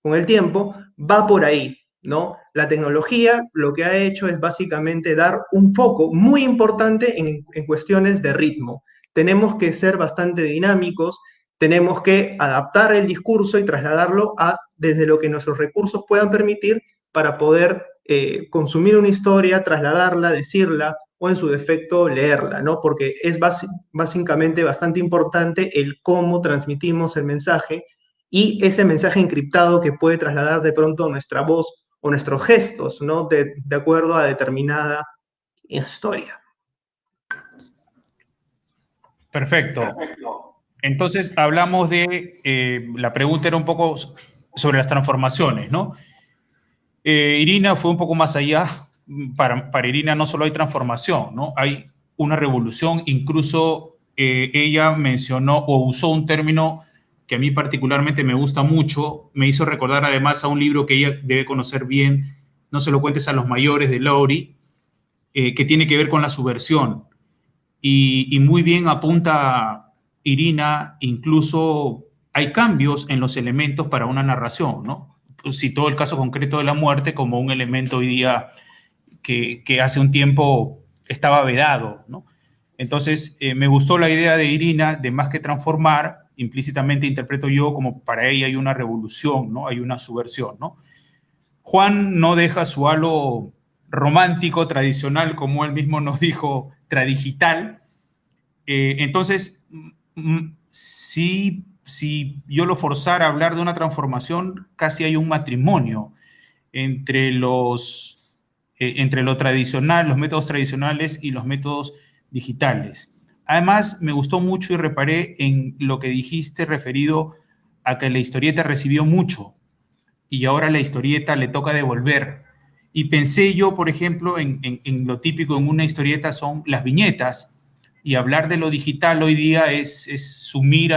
Speaker 5: con el tiempo, va por ahí, ¿no? La tecnología lo que ha hecho es básicamente dar un foco muy importante en cuestiones de ritmo. Tenemos que ser bastante dinámicos, tenemos que adaptar el discurso y trasladarlo a desde lo que nuestros recursos puedan permitir para poder consumir una historia, trasladarla, decirla o en su defecto leerla, ¿no? Porque es básicamente bastante importante el cómo transmitimos el mensaje y ese mensaje encriptado que puede trasladar de pronto nuestra voz o nuestros gestos, ¿no? De acuerdo a determinada historia.
Speaker 2: Perfecto. Entonces hablamos de, la pregunta era un poco sobre las transformaciones, ¿no? Irina fue un poco más allá. Para Irina no solo hay transformación, ¿no? Hay una revolución incluso ella mencionó o usó un término que a mí particularmente me gusta mucho, me hizo recordar además a un libro que ella debe conocer bien, No se lo cuentes a los mayores, de Laurie, que tiene que ver con la subversión. Y muy bien apunta Irina, incluso hay cambios en los elementos para una narración, ¿no? Citó el caso concreto de la muerte como un elemento hoy día que hace un tiempo estaba vedado, ¿no? Entonces, me gustó la idea de Irina de más que transformar, implícitamente interpreto yo como para ella hay una revolución, ¿no? Hay una subversión, ¿no? Juan no deja su halo romántico, tradicional, como él mismo nos dijo, tradigital. Entonces, si yo lo forzara a hablar de una transformación, casi hay un matrimonio entre entre lo tradicional, los métodos tradicionales y los métodos digitales. Además, me gustó mucho y reparé en lo que dijiste referido a que la historieta recibió mucho y ahora la historieta le toca devolver. Y pensé yo, por ejemplo, en lo típico en una historieta son las viñetas, y hablar de lo digital hoy día es sumir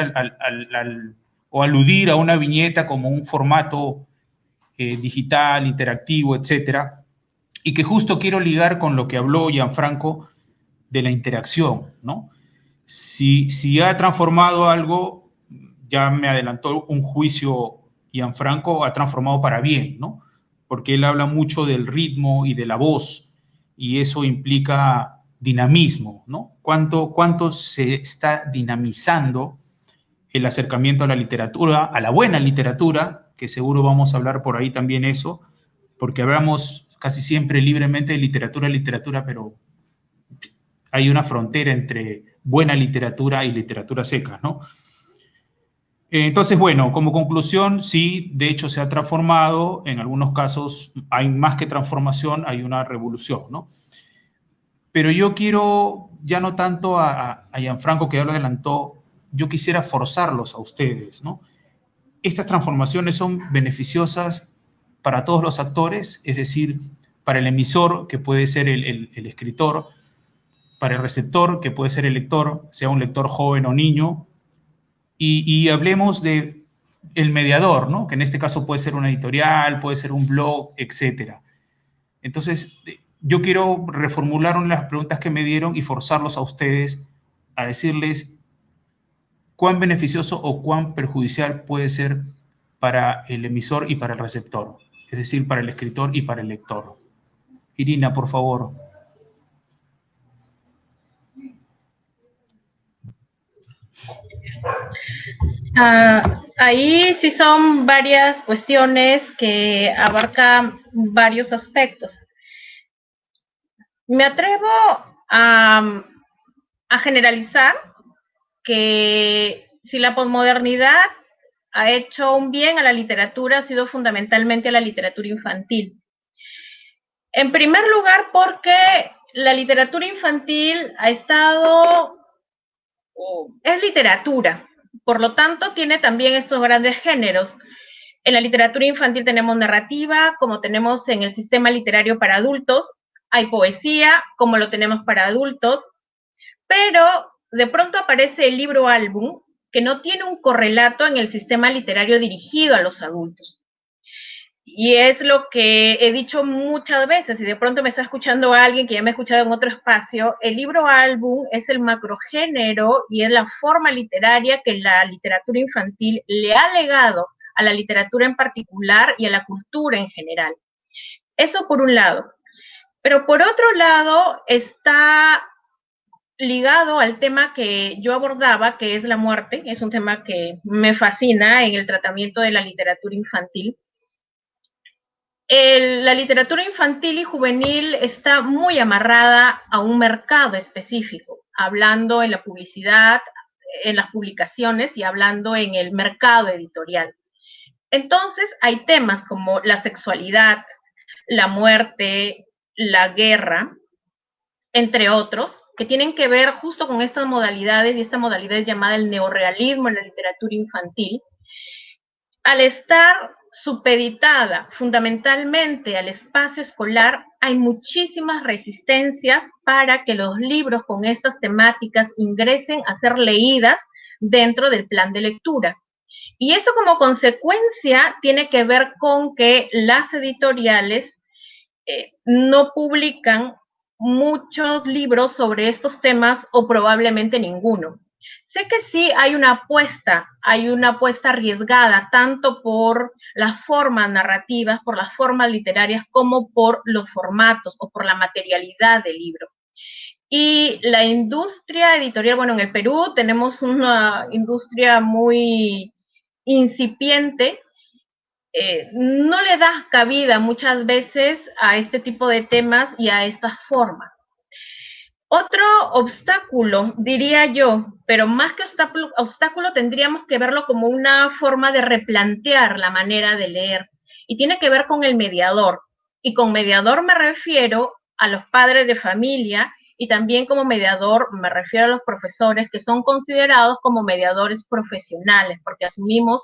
Speaker 2: o aludir a una viñeta como un formato digital, interactivo, etcétera, y que justo quiero ligar con lo que habló Gianfranco de la interacción, ¿no? Si ha transformado algo, ya me adelantó un juicio Gianfranco, ha transformado para bien, ¿no? Porque él habla mucho del ritmo y de la voz, y eso implica dinamismo, ¿no? ¿Cuánto se está dinamizando el acercamiento a la literatura, a la buena literatura, que seguro vamos a hablar por ahí también eso, porque hablamos casi siempre libremente de literatura, pero hay una frontera entre buena literatura y literatura seca, ¿no? Entonces, bueno, como conclusión, sí, de hecho se ha transformado, en algunos casos hay más que transformación, hay una revolución, ¿no? Pero yo quiero, ya no tanto a Gianfranco, que ya lo adelantó, yo quisiera forzarlos a ustedes, ¿no? Estas transformaciones son beneficiosas para todos los actores, es decir, para el emisor, que puede ser el escritor, para el receptor, que puede ser el lector, sea un lector joven o niño, y hablemos de el mediador, ¿no? Que en este caso puede ser una editorial, puede ser un blog, etcétera. Entonces, yo quiero reformular las preguntas que me dieron y forzarlos a ustedes a decirles cuán beneficioso o cuán perjudicial puede ser para el emisor y para el receptor, es decir, para el escritor y para el lector. Irina, por favor.
Speaker 3: Ahí sí son varias cuestiones que abarcan varios aspectos. Me atrevo a generalizar que si la posmodernidad ha hecho un bien a la literatura, ha sido fundamentalmente a la literatura infantil. En primer lugar, porque la literatura infantil es literatura, por lo tanto tiene también estos grandes géneros. En la literatura infantil tenemos narrativa, como tenemos en el sistema literario para adultos, hay poesía, como lo tenemos para adultos, pero de pronto aparece el libro álbum, que no tiene un correlato en el sistema literario dirigido a los adultos. Y es lo que he dicho muchas veces, y de pronto me está escuchando alguien que ya me ha escuchado en otro espacio, el libro álbum es el macrogénero y es la forma literaria que la literatura infantil le ha legado a la literatura en particular y a la cultura en general. Eso por un lado. Pero por otro lado está ligado al tema que yo abordaba, que es la muerte, es un tema que me fascina en el tratamiento de la literatura infantil. La literatura infantil y juvenil está muy amarrada a un mercado específico, hablando en la publicidad, en las publicaciones y hablando en el mercado editorial. Entonces hay temas como la sexualidad, la muerte, la guerra, entre otros, que tienen que ver justo con estas modalidades, y esta modalidad es llamada el neorrealismo en la literatura infantil. Al estar supeditada fundamentalmente al espacio escolar, hay muchísimas resistencias para que los libros con estas temáticas ingresen a ser leídas dentro del plan de lectura. Y eso como consecuencia tiene que ver con que las editoriales no publican muchos libros sobre estos temas o probablemente ninguno. Sé que sí hay una apuesta arriesgada, tanto por las formas narrativas, por las formas literarias, como por los formatos o por la materialidad del libro. Y la industria editorial, bueno, en el Perú tenemos una industria muy incipiente, no le da cabida muchas veces a este tipo de temas y a estas formas. Otro obstáculo, diría yo, pero más que obstáculo tendríamos que verlo como una forma de replantear la manera de leer, y tiene que ver con el mediador. Y con mediador me refiero a los padres de familia, y también como mediador me refiero a los profesores, que son considerados como mediadores profesionales, porque asumimos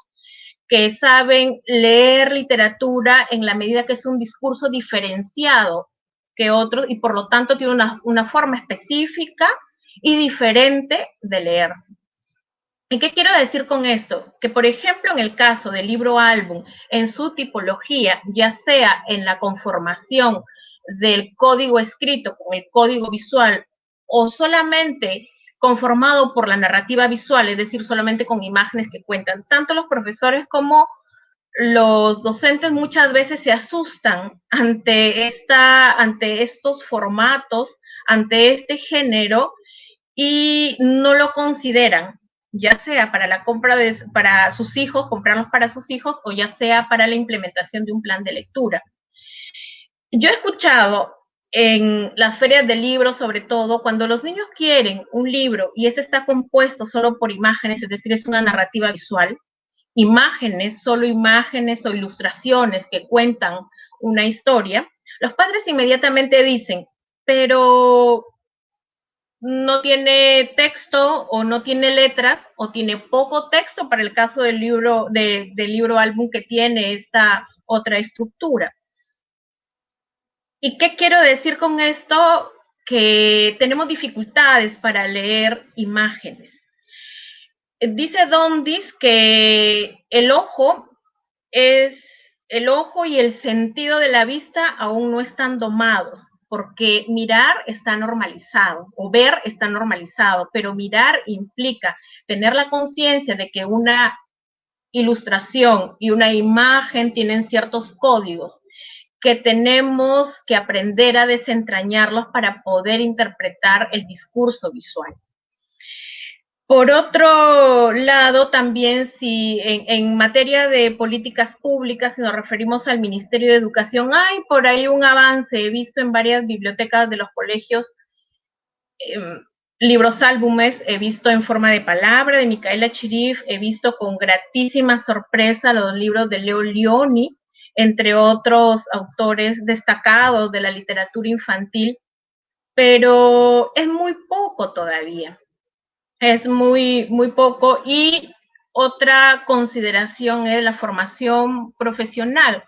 Speaker 3: que saben leer literatura en la medida que es un discurso diferenciado que otros y por lo tanto tiene una forma específica y diferente de leerse. ¿Y qué quiero decir con esto? Que, por ejemplo, en el caso del libro álbum, en su tipología, ya sea en la conformación del código escrito con el código visual o solamente conformado por la narrativa visual, es decir, solamente con imágenes que cuentan, tanto los profesores como los docentes muchas veces se asustan ante estos formatos, ante este género, y no lo consideran, ya sea para la compra para sus hijos, comprarlos para sus hijos, o ya sea para la implementación de un plan de lectura. Yo he escuchado en las ferias de libros, sobre todo, cuando los niños quieren un libro y este está compuesto solo por imágenes, es decir, es una narrativa visual, imágenes, solo imágenes o ilustraciones que cuentan una historia, los padres inmediatamente dicen, pero no tiene texto o no tiene letras o tiene poco texto para el caso del libro, del libro álbum que tiene esta otra estructura. ¿Y qué quiero decir con esto? Que tenemos dificultades para leer imágenes. Dice Dondis que el ojo y el sentido de la vista aún no están domados, porque mirar está normalizado, o ver está normalizado, pero mirar implica tener la conciencia de que una ilustración y una imagen tienen ciertos códigos que tenemos que aprender a desentrañarlos para poder interpretar el discurso visual. Por otro lado, también si en materia de políticas públicas, si nos referimos al Ministerio de Educación, hay por ahí un avance. He visto en varias bibliotecas de los colegios libros álbumes, he visto en forma de palabra de Micaela Chirif, he visto con gratísima sorpresa los libros de Leo Lionni, entre otros autores destacados de la literatura infantil, pero es muy poco todavía. Es muy, muy poco. Y otra consideración es la formación profesional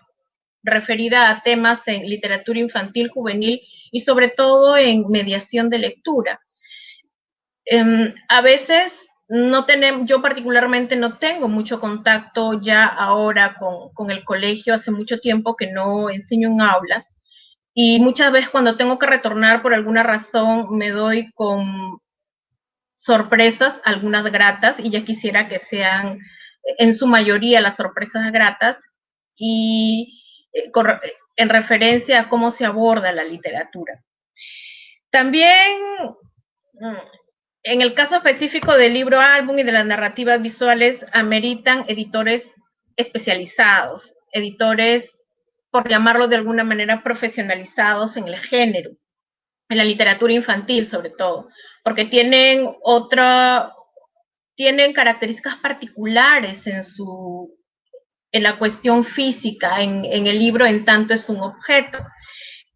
Speaker 3: referida a temas en literatura infantil, juvenil y sobre todo en mediación de lectura. A veces no tenemos, yo particularmente no tengo mucho contacto ya ahora con el colegio, hace mucho tiempo que no enseño en aulas, y muchas veces cuando tengo que retornar por alguna razón me doy con sorpresas, algunas gratas, y ya quisiera que sean en su mayoría las sorpresas gratas, y en referencia a cómo se aborda la literatura. También, en el caso específico del libro álbum y de las narrativas visuales, ameritan editores especializados, editores, por llamarlo de alguna manera, profesionalizados en el género, en la literatura infantil sobre todo, porque tienen características particulares en la cuestión física, en el libro en tanto es un objeto.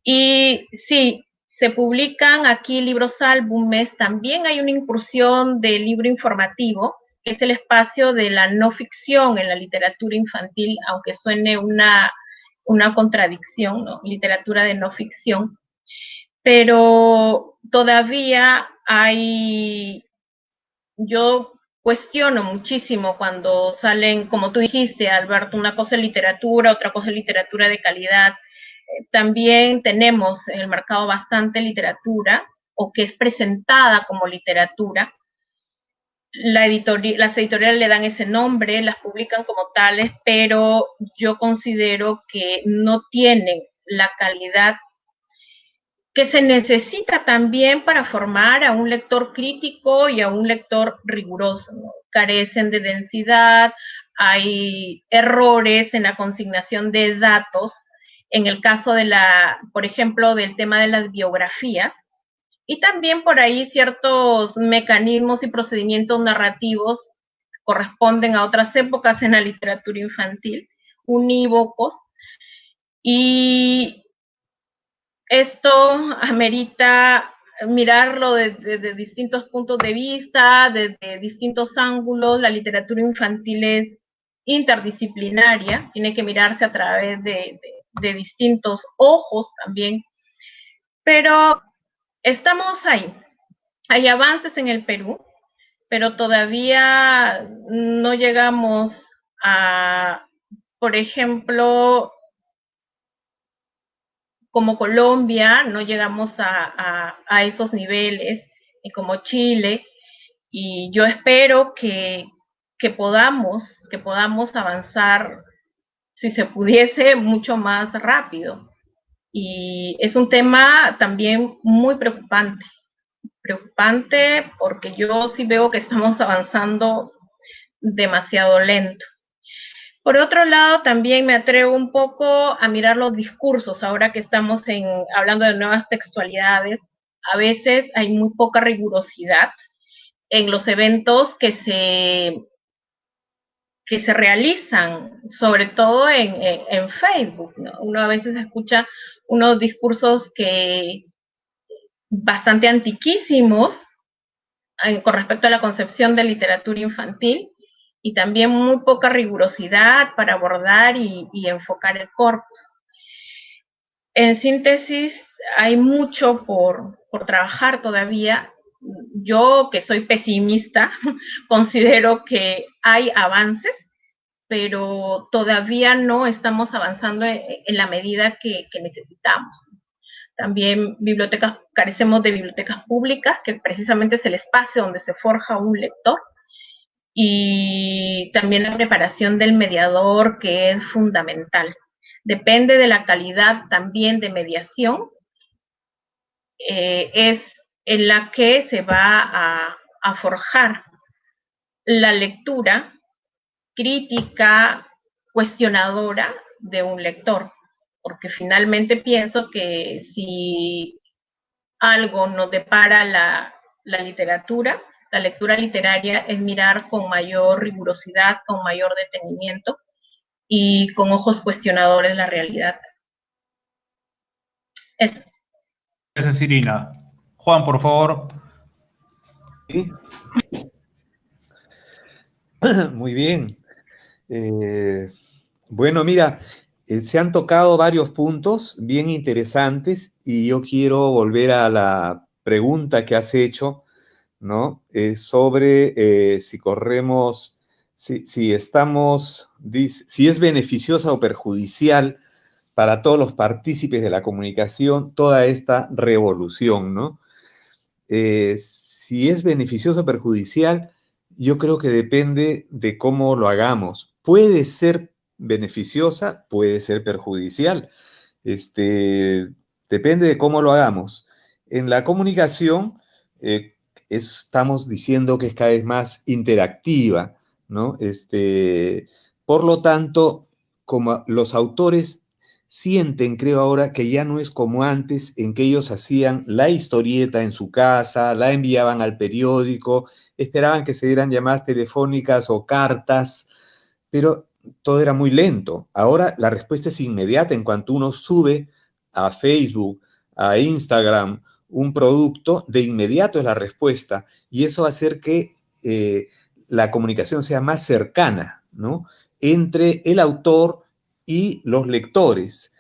Speaker 3: Y sí, se publican aquí libros álbumes, también hay una incursión de libro informativo, que es el espacio de la no ficción en la literatura infantil, aunque suene una contradicción, ¿no? Literatura de no ficción, pero todavía yo cuestiono muchísimo cuando salen, como tú dijiste, Alberto, una cosa es literatura, otra cosa es literatura de calidad. También tenemos en el mercado bastante literatura, o que es presentada como literatura. Las editoriales le dan ese nombre, las publican como tales, pero yo considero que no tienen la calidad que se necesita también para formar a un lector crítico y a un lector riguroso, ¿no? Carecen de densidad, hay errores en la consignación de datos, en el caso de por ejemplo, del tema de las biografías, y también por ahí ciertos mecanismos y procedimientos narrativos corresponden a otras épocas en la literatura infantil, unívocos, y esto amerita mirarlo desde distintos puntos de vista, desde distintos ángulos. La literatura infantil es interdisciplinaria, tiene que mirarse a través de distintos ojos también, pero estamos ahí. Hay avances en el Perú, pero todavía no llegamos a, por ejemplo, como Colombia, no llegamos a esos niveles, y como Chile, y yo espero que podamos avanzar, si se pudiese, mucho más rápido. Y es un tema también muy preocupante porque yo sí veo que estamos avanzando demasiado lento. Por otro lado, también me atrevo un poco a mirar los discursos, ahora que estamos hablando de nuevas textualidades. A veces hay muy poca rigurosidad en los eventos que se realizan, sobre todo en Facebook, ¿no? Uno a veces escucha unos discursos bastante antiquísimos con respecto a la concepción de literatura infantil, y también muy poca rigurosidad para abordar y enfocar el corpus. En síntesis, hay mucho por trabajar todavía. Yo, que soy pesimista, considero que hay avances, pero todavía no estamos avanzando en la medida que necesitamos. También carecemos de bibliotecas públicas, que precisamente es el espacio donde se forja un lector, y también la preparación del mediador, que es fundamental. Depende de la calidad también de mediación, es en la que se va a forjar la lectura crítica, cuestionadora de un lector, porque finalmente pienso que si algo nos depara la literatura, la lectura literaria, es mirar con mayor rigurosidad, con mayor detenimiento y con ojos cuestionadores la realidad.
Speaker 2: Gracias, Irina. Juan, por favor.
Speaker 4: ¿Sí? Muy bien. Bueno, mira, se han tocado varios puntos bien interesantes y yo quiero volver a la pregunta que has hecho, ¿no? Sobre si corremos, si es beneficiosa o perjudicial para todos los partícipes de la comunicación toda esta revolución, ¿no? Si es beneficioso o perjudicial, yo creo que depende de cómo lo hagamos. Puede ser beneficiosa, puede ser perjudicial. Depende de cómo lo hagamos. En la comunicación estamos diciendo que es cada vez más interactiva, ¿no? Por lo tanto, como los autores sienten, creo ahora, que ya no es como antes, en que ellos hacían la historieta en su casa, la enviaban al periódico, esperaban que se dieran llamadas telefónicas o cartas, pero todo era muy lento. Ahora la respuesta es inmediata. En cuanto uno sube a Facebook, a Instagram, un producto, de inmediato es la respuesta. Y eso va a hacer que la comunicación sea más cercana, ¿no? Entre el autor y los lectores.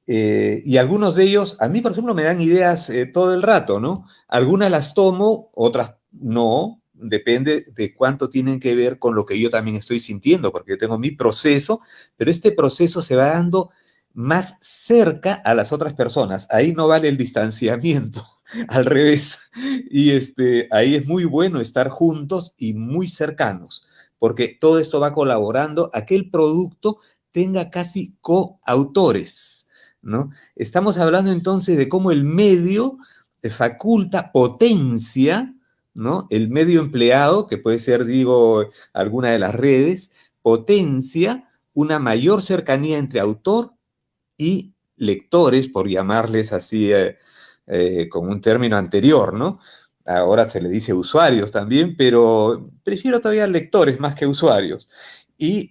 Speaker 4: Y algunos de ellos, a mí, por ejemplo, me dan ideas todo el rato, ¿no? Algunas las tomo, otras no, depende de cuánto tienen que ver con lo que yo también estoy sintiendo, porque yo tengo mi proceso, pero este proceso se va dando más cerca a las otras personas. Ahí no vale el distanciamiento, al revés. Y ahí es muy bueno estar juntos y muy cercanos, porque todo esto va colaborando a que el producto tenga casi coautores, ¿no? Estamos hablando entonces de cómo el medio faculta, potencia, ¿no? El medio empleado, que puede ser, digo, alguna de las redes, potencia una mayor cercanía entre autor y lectores, por llamarles así con un término anterior, ¿no? Ahora se le dice usuarios también, pero prefiero todavía lectores más que usuarios. Y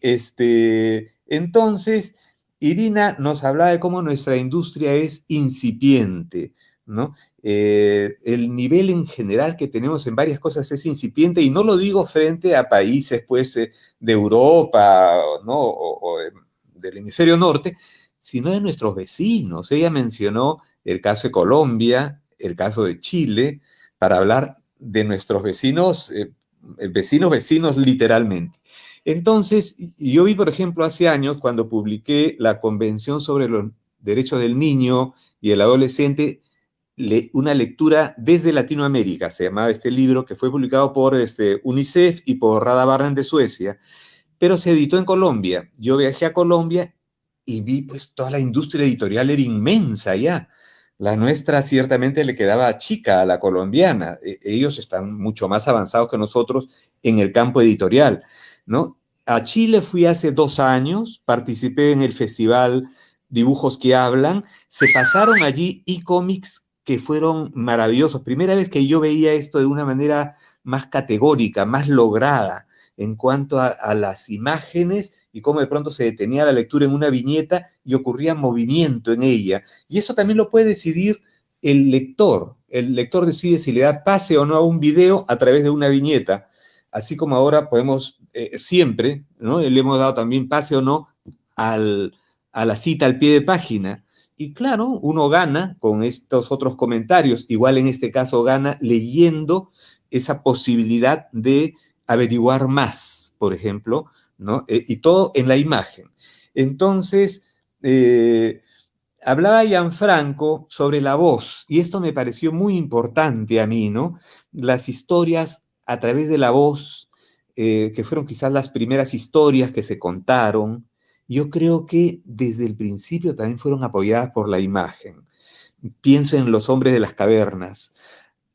Speaker 4: entonces, Irina nos hablaba de cómo nuestra industria es incipiente, ¿no? El nivel en general que tenemos en varias cosas es incipiente, y no lo digo frente a países, pues, de Europa, ¿no? O del hemisferio norte, sino de nuestros vecinos. Ella mencionó el caso de Colombia, el caso de Chile, para hablar de nuestros vecinos, vecinos literalmente. Entonces, yo vi, por ejemplo, hace años, cuando publiqué la Convención sobre los Derechos del Niño y el Adolescente, una lectura desde Latinoamérica, se llamaba este libro, que fue publicado por UNICEF y por Rada Barren de Suecia, pero se editó en Colombia. Yo viajé a Colombia y vi, pues, toda la industria editorial era inmensa ya. La nuestra ciertamente le quedaba chica a la colombiana. Ellos están mucho más avanzados que nosotros en el campo editorial, ¿no? A Chile fui hace 2 años, participé en el festival Dibujos que Hablan. Se pasaron allí e-cómics que fueron maravillosos. Primera vez que yo veía esto de una manera más categórica, más lograda, en cuanto a las imágenes y cómo de pronto se detenía la lectura en una viñeta y ocurría movimiento en ella. Y eso también lo puede decidir el lector. El lector decide si le da pase o no a un video a través de una viñeta. Así como ahora podemos siempre, ¿no? Le hemos dado también pase o no a la cita al pie de página. Y claro, uno gana con estos otros comentarios. Igual en este caso gana leyendo esa posibilidad de averiguar más, por ejemplo, ¿no? Y todo en la imagen. Entonces, hablaba Gianfranco sobre la voz, y esto me pareció muy importante a mí, ¿no? Las historias a través de la voz, que fueron quizás las primeras historias que se contaron, yo creo que desde el principio también fueron apoyadas por la imagen. Pienso en los hombres de las cavernas,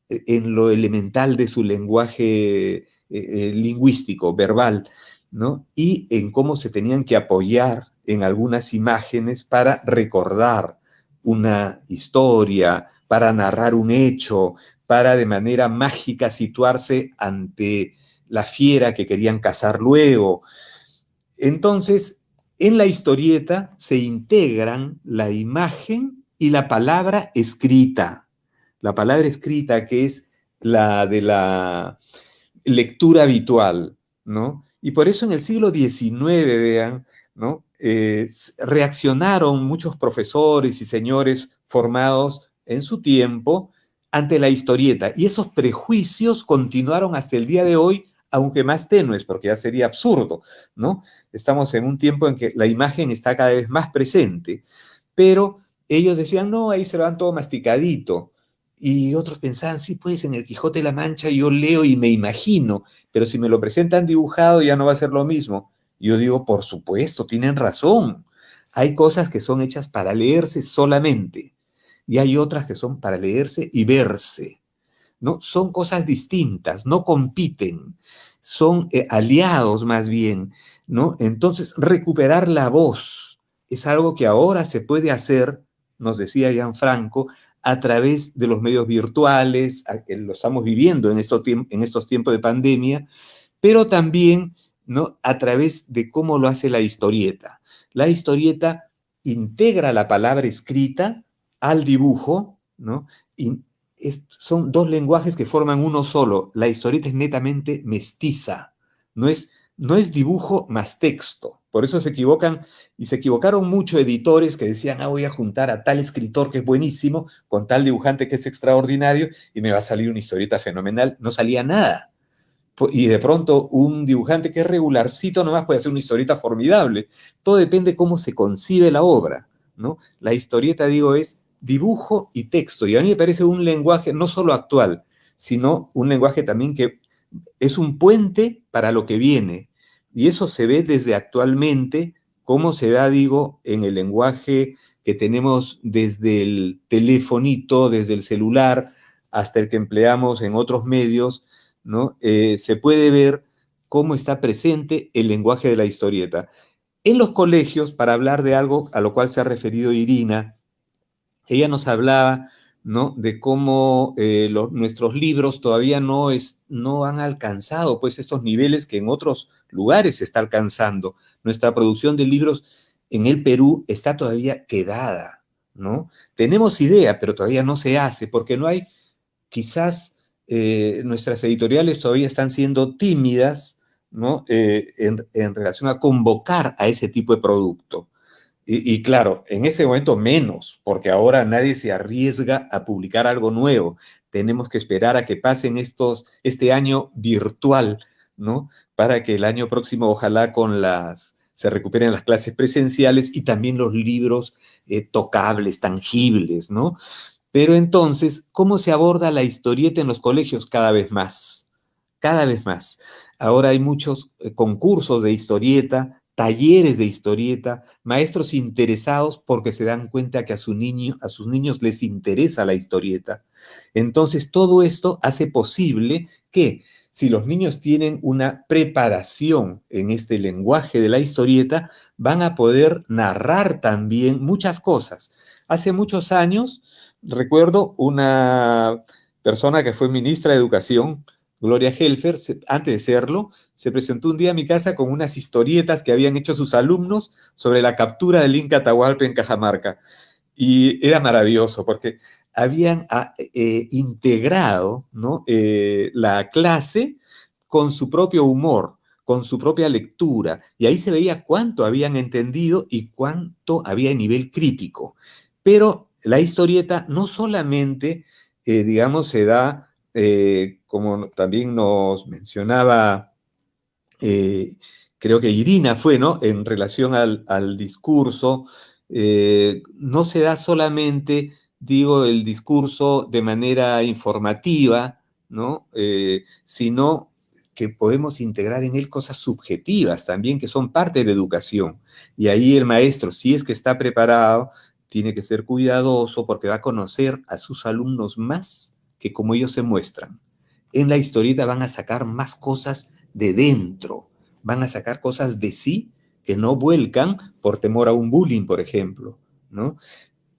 Speaker 4: en lo elemental de su lenguaje lingüístico, verbal, ¿no? Y en cómo se tenían que apoyar en algunas imágenes para recordar una historia, para narrar un hecho, para de manera mágica situarse ante la fiera que querían cazar luego. Entonces, en la historieta se integran la imagen y la palabra escrita. La palabra escrita, que es la de la lectura habitual, ¿no? Y por eso en el siglo XIX, vean, ¿no? Reaccionaron muchos profesores y señores formados en su tiempo ante la historieta. Y esos prejuicios continuaron hasta el día de hoy, aunque más tenues, porque ya sería absurdo, ¿no? Estamos en un tiempo en que la imagen está cada vez más presente, pero ellos decían, no, ahí se van todo masticadito. Y otros pensaban, sí, pues en el Quijote de la Mancha yo leo y me imagino, pero si me lo presentan dibujado ya no va a ser lo mismo. Yo digo, por supuesto, tienen razón. Hay cosas que son hechas para leerse solamente y hay otras que son para leerse y verse, ¿no? Son cosas distintas, no compiten, son aliados más bien, ¿no? Entonces, recuperar la voz es algo que ahora se puede hacer, nos decía Gianfranco, a través de los medios virtuales, lo estamos viviendo en estos tiempos de pandemia, pero también, ¿no?, a través de cómo lo hace la historieta. La historieta integra la palabra escrita al dibujo, ¿no? Y son dos lenguajes que forman uno solo. La historieta es netamente mestiza, no es dibujo más texto. Por eso se equivocan, y se equivocaron mucho editores que decían, voy a juntar a tal escritor que es buenísimo, con tal dibujante que es extraordinario, y me va a salir una historieta fenomenal. No salía nada. Y de pronto un dibujante que es regularcito nomás puede hacer una historieta formidable. Todo depende de cómo se concibe la obra, ¿no? La historieta, digo, es dibujo y texto. Y a mí me parece un lenguaje no solo actual, sino un lenguaje también que es un puente para lo que viene. Y eso se ve desde actualmente, cómo se da, digo, en el lenguaje que tenemos desde el telefonito, desde el celular, hasta el que empleamos en otros medios, ¿no? Se puede ver cómo está presente el lenguaje de la historieta. En los colegios, para hablar de algo a lo cual se ha referido Irina, ella nos hablaba, ¿no?, de cómo nuestros libros todavía no han alcanzado pues estos niveles que en otros lugares se está alcanzando. Nuestra producción de libros en el Perú está todavía quedada, ¿no? Tenemos idea, pero todavía no se hace porque no hay, quizás nuestras editoriales todavía están siendo tímidas, ¿no?, en relación a convocar a ese tipo de producto. Y claro, en ese momento menos, porque ahora nadie se arriesga a publicar algo nuevo. Tenemos que esperar a que pasen este año virtual, ¿no? Para que el año próximo, ojalá se recuperen las clases presenciales y también los libros tocables, tangibles, ¿no? Pero entonces, ¿cómo se aborda la historieta en los colegios? Cada vez más, cada vez más. Ahora hay muchos concursos de historieta, talleres de historieta, maestros interesados porque se dan cuenta que a sus niños les interesa la historieta. Entonces, todo esto hace posible que, si los niños tienen una preparación en este lenguaje de la historieta, van a poder narrar también muchas cosas. Hace muchos años, recuerdo una persona que fue ministra de Educación, Gloria Helfer, antes de serlo, se presentó un día a mi casa con unas historietas que habían hecho sus alumnos sobre la captura del Inca Atahualpa en Cajamarca. Y era maravilloso porque habían integrado, ¿no?, la clase con su propio humor, con su propia lectura, y ahí se veía cuánto habían entendido y cuánto había nivel crítico. Pero la historieta no solamente, digamos, se da, como también nos mencionaba, creo que Irina fue, ¿no?, en relación al discurso, no se da solamente, digo, el discurso de manera informativa, ¿no?, sino que podemos integrar en él cosas subjetivas también que son parte de la educación. Y ahí el maestro, si es que está preparado, tiene que ser cuidadoso porque va a conocer a sus alumnos más que como ellos se muestran. En la historieta van a sacar más cosas de dentro, van a sacar cosas de sí que no vuelcan por temor a un bullying, por ejemplo, ¿no?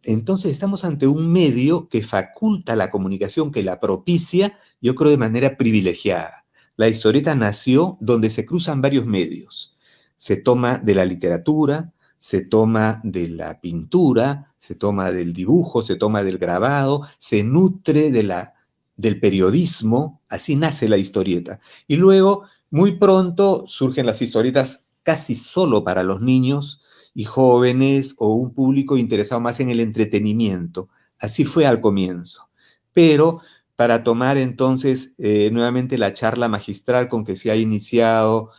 Speaker 4: Entonces estamos ante un medio que faculta la comunicación, que la propicia, yo creo, de manera privilegiada. La historieta nació donde se cruzan varios medios. Se toma de la literatura, se toma de la pintura, se toma del dibujo, se toma del grabado, se nutre del periodismo, así nace la historieta. Y luego, muy pronto, surgen las historietas casi solo para los niños y jóvenes o un público interesado más en el entretenimiento. Así fue al comienzo. Pero para tomar entonces nuevamente la charla magistral con que se ha iniciado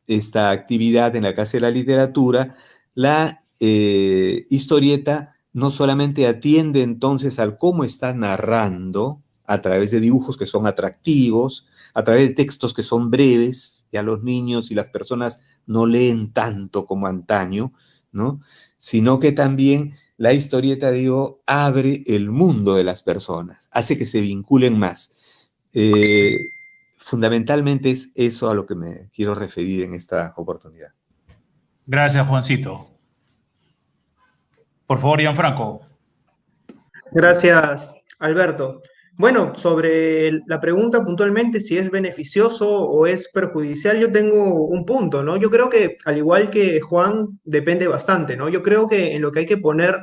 Speaker 4: esta actividad en la Casa de la Literatura, la historieta no solamente atiende entonces al cómo está narrando a través de dibujos que son atractivos, a través de textos que son breves, ya los niños y las personas no leen tanto como antaño, ¿no?, sino que también la historieta, digo, abre el mundo de las personas, hace que se vinculen más. Fundamentalmente es eso a lo que me quiero referir en esta oportunidad.
Speaker 2: Gracias, Juancito. Por favor, Gianfranco.
Speaker 5: Gracias, Alberto. Bueno, sobre la pregunta puntualmente si es beneficioso o es perjudicial, yo tengo un punto, ¿no? Yo creo que, al igual que Juan, depende bastante, ¿no? Yo creo que en lo que hay que poner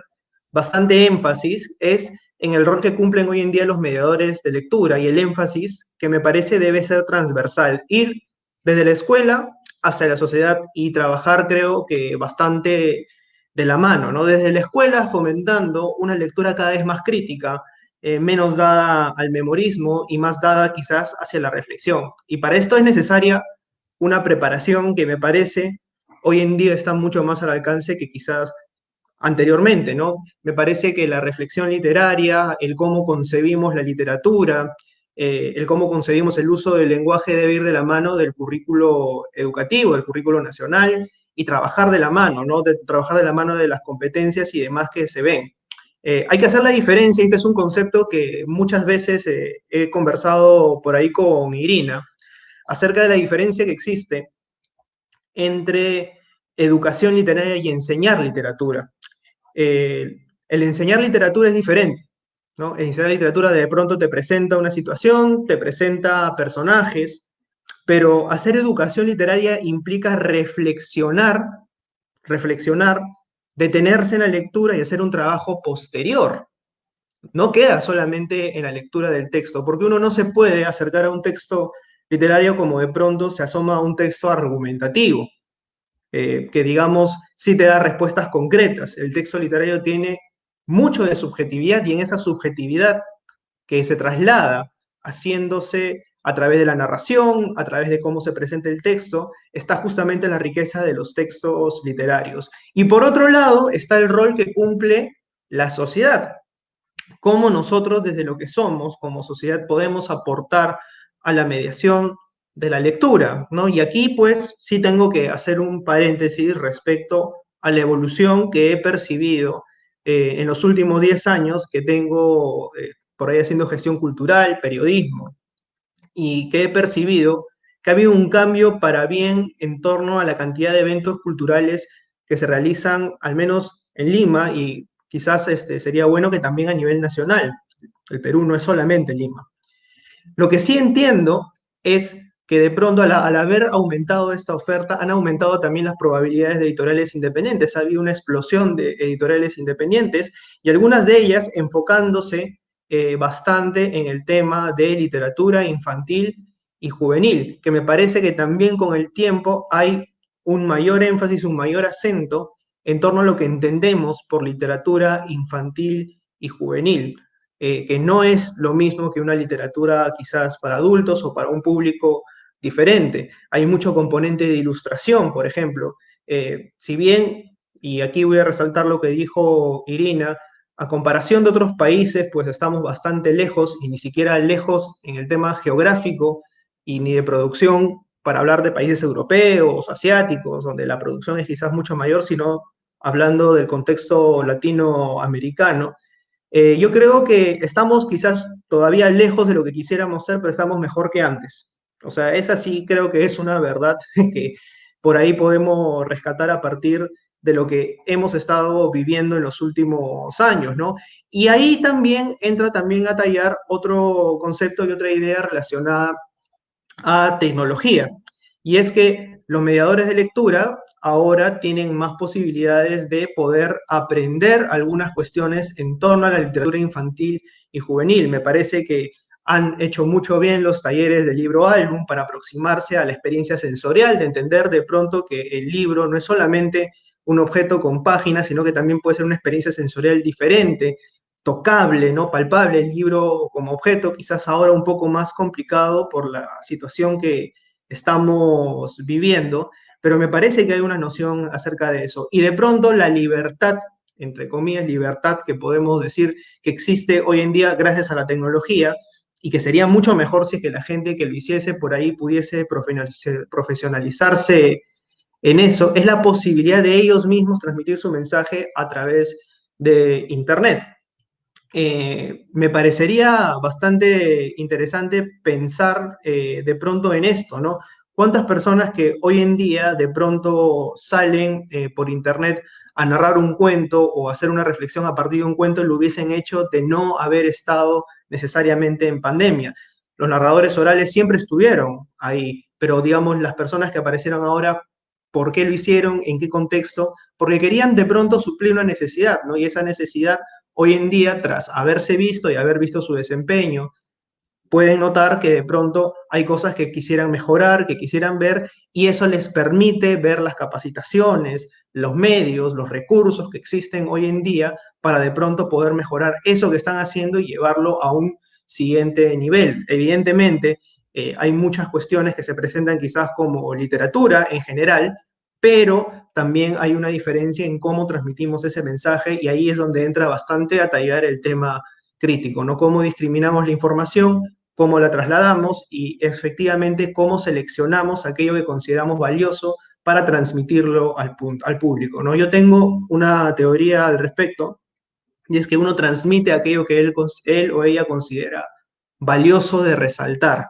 Speaker 5: bastante énfasis es en el rol que cumplen hoy en día los mediadores de lectura y el énfasis que me parece debe ser transversal, ir desde la escuela hasta la sociedad y trabajar, creo que bastante de la mano, ¿no? Desde la escuela fomentando una lectura cada vez más crítica, menos dada al memorismo y más dada quizás hacia la reflexión. Y para esto es necesaria una preparación que me parece hoy en día está mucho más al alcance que quizás anteriormente, ¿no? Me parece que la reflexión literaria, el cómo concebimos la literatura, el cómo concebimos el uso del lenguaje debe ir de la mano del currículo educativo, del currículo nacional, y trabajar de la mano, ¿no? Trabajar de la mano de las competencias y demás que se ven. Hay que hacer la diferencia, y este es un concepto que muchas veces he conversado por ahí con Irina, acerca de la diferencia que existe entre educación literaria y enseñar literatura. El enseñar literatura es diferente, ¿no? El enseñar literatura de pronto te presenta una situación, te presenta personajes, pero hacer educación literaria implica reflexionar, detenerse en la lectura y hacer un trabajo posterior. No queda solamente en la lectura del texto, porque uno no se puede acercar a un texto literario como de pronto se asoma a un texto argumentativo, que digamos sí te da respuestas concretas. El texto literario tiene mucho de subjetividad y en esa subjetividad que se traslada haciéndose a través de la narración, a través de cómo se presenta el texto, está justamente la riqueza de los textos literarios. Y por otro lado está el rol que cumple la sociedad, cómo nosotros desde lo que somos como sociedad podemos aportar a la mediación de la lectura, ¿no? Y aquí pues sí tengo que hacer un paréntesis respecto a la evolución que he percibido en los últimos 10 años que tengo por ahí haciendo gestión cultural, periodismo, y que he percibido que ha habido un cambio para bien en torno a la cantidad de eventos culturales que se realizan, al menos en Lima, y quizás sería bueno que también a nivel nacional. El Perú no es solamente Lima. Lo que sí entiendo es que de pronto al haber aumentado esta oferta, han aumentado también las probabilidades de editoriales independientes. Ha habido una explosión de editoriales independientes y algunas de ellas enfocándose bastante en el tema de literatura infantil y juvenil, que me parece que también con el tiempo hay un mayor énfasis, un mayor acento en torno a lo que entendemos por literatura infantil y juvenil, que no es lo mismo que una literatura quizás para adultos o para un público diferente. Hay mucho componente de ilustración, por ejemplo. Si bien, y aquí voy a resaltar lo que dijo Irina, a comparación de otros países, pues estamos bastante lejos, y ni siquiera lejos en el tema geográfico y ni de producción, para hablar de países europeos, asiáticos, donde la producción es quizás mucho mayor, sino hablando del contexto latinoamericano. Yo creo que estamos quizás todavía lejos de lo que quisiéramos ser, pero estamos mejor que antes. O sea, esa sí creo que es una verdad que por ahí podemos rescatar a partir de lo que hemos estado viviendo en los últimos años, ¿no? Y ahí también entra también a tallar otro concepto y otra idea relacionada a tecnología. Y es que los mediadores de lectura ahora tienen más posibilidades de poder aprender algunas cuestiones en torno a la literatura infantil y juvenil. Me parece que han hecho mucho bien los talleres de libro álbum para aproximarse a la experiencia sensorial, de entender de pronto que el libro no es solamente un objeto con páginas, sino que también puede ser una experiencia sensorial diferente, tocable, ¿no? Palpable, el libro como objeto, quizás ahora un poco más complicado por la situación que estamos viviendo, pero me parece que hay una noción acerca de eso. Y de pronto la libertad, entre comillas, libertad que podemos decir que existe hoy en día gracias a la tecnología, y que sería mucho mejor si es que la gente que lo hiciese por ahí pudiese profesionalizarse en eso, es la posibilidad de ellos mismos transmitir su mensaje a través de Internet. Me parecería bastante interesante pensar de pronto en esto, ¿no? ¿Cuántas personas que hoy en día de pronto salen por internet a narrar un cuento o hacer una reflexión a partir de un cuento lo hubiesen hecho de no haber estado necesariamente en pandemia? Los narradores orales siempre estuvieron ahí, pero digamos las personas que aparecieron ahora, ¿por qué lo hicieron? ¿En qué contexto? Porque querían de pronto suplir una necesidad, ¿no? Y esa necesidad hoy en día, tras haberse visto y haber visto su desempeño pueden notar que de pronto hay cosas que quisieran mejorar, que quisieran ver, y eso les permite ver las capacitaciones, los medios, los recursos que existen hoy en día para de pronto poder mejorar eso que están haciendo y llevarlo a un siguiente nivel. Evidentemente, hay muchas cuestiones que se presentan quizás como literatura en general, pero también hay una diferencia en cómo transmitimos ese mensaje y ahí es donde entra bastante a tallar el tema crítico, ¿no? Cómo discriminamos la información, cómo la trasladamos y efectivamente cómo seleccionamos aquello que consideramos valioso para transmitirlo al público, ¿no? Yo tengo una teoría al respecto y es que uno transmite aquello que él o ella considera valioso de resaltar,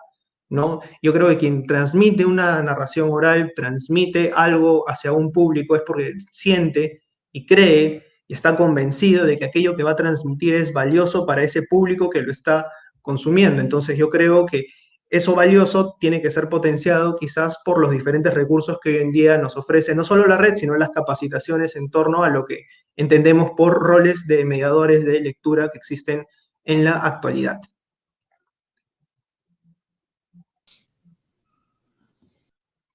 Speaker 5: ¿no? Yo creo que quien transmite una narración oral, transmite algo hacia un público es porque siente y cree y está convencido de que aquello que va a transmitir es valioso para ese público que lo está consumiendo. Entonces yo creo que eso valioso tiene que ser potenciado quizás por los diferentes recursos que hoy en día nos ofrece no solo la red, sino las capacitaciones en torno a lo que entendemos por roles de mediadores de lectura que existen en la actualidad.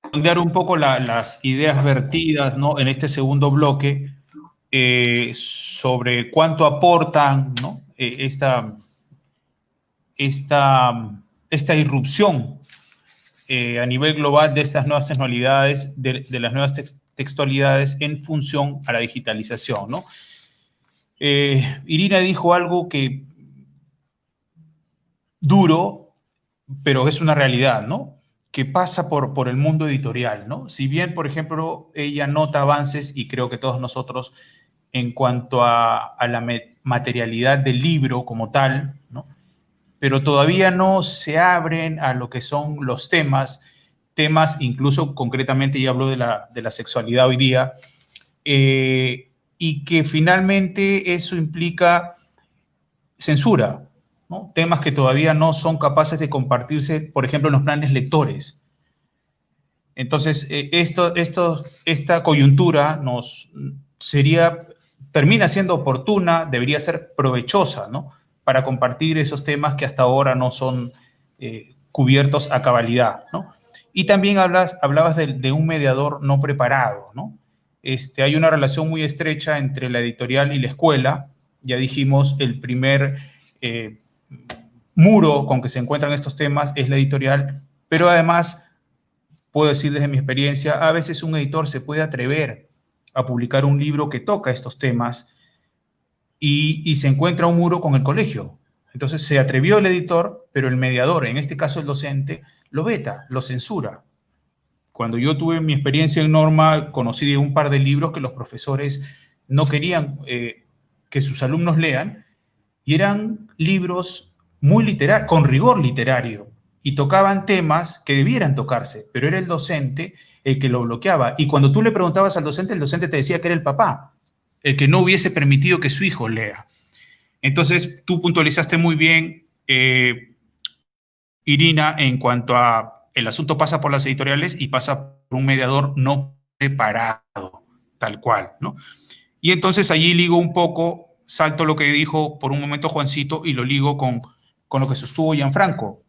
Speaker 2: Redondear un poco las ideas vertidas, ¿no?, en este segundo bloque sobre cuánto aportan, ¿no?, esta irrupción a nivel global de estas nuevas textualidades, de las nuevas textualidades en función a la digitalización, ¿no? Irina dijo algo que duro, pero es una realidad, ¿no?, que pasa por el mundo editorial, ¿no? Si bien, por ejemplo, ella nota avances, y creo que todos nosotros, en cuanto a la materialidad del libro como tal, ¿no?, pero todavía no se abren a lo que son los temas, incluso concretamente ya hablo de la sexualidad hoy día, y que finalmente eso implica censura, ¿no? Temas que todavía no son capaces de compartirse, por ejemplo, en los planes lectores. Entonces, esta coyuntura termina siendo oportuna, debería ser provechosa, ¿no?, para compartir esos temas que hasta ahora no son cubiertos a cabalidad, ¿no? Y también hablabas de un mediador no preparado, ¿no? Hay una relación muy estrecha entre la editorial y la escuela. Ya dijimos, el primer muro con que se encuentran estos temas es la editorial, pero además, puedo decir desde mi experiencia, a veces un editor se puede atrever a publicar un libro que toca estos temas y se encuentra un muro con el colegio. Entonces se atrevió el editor, pero el mediador, en este caso el docente, lo veta, lo censura. Cuando yo tuve mi experiencia en Norma, conocí de un par de libros que los profesores no querían que sus alumnos lean, y eran libros muy literarios, con rigor literario, y tocaban temas que debieran tocarse, pero era el docente el que lo bloqueaba. Y cuando tú le preguntabas al docente, el docente te decía que era el papá, el que no hubiese permitido que su hijo lea. Entonces, tú puntualizaste muy bien, Irina, en cuanto a el asunto pasa por las editoriales y pasa por un mediador no preparado, tal cual, ¿no? Y entonces allí ligo un poco, salto lo que dijo por un momento Juancito y lo ligo con lo que sostuvo Gianfranco,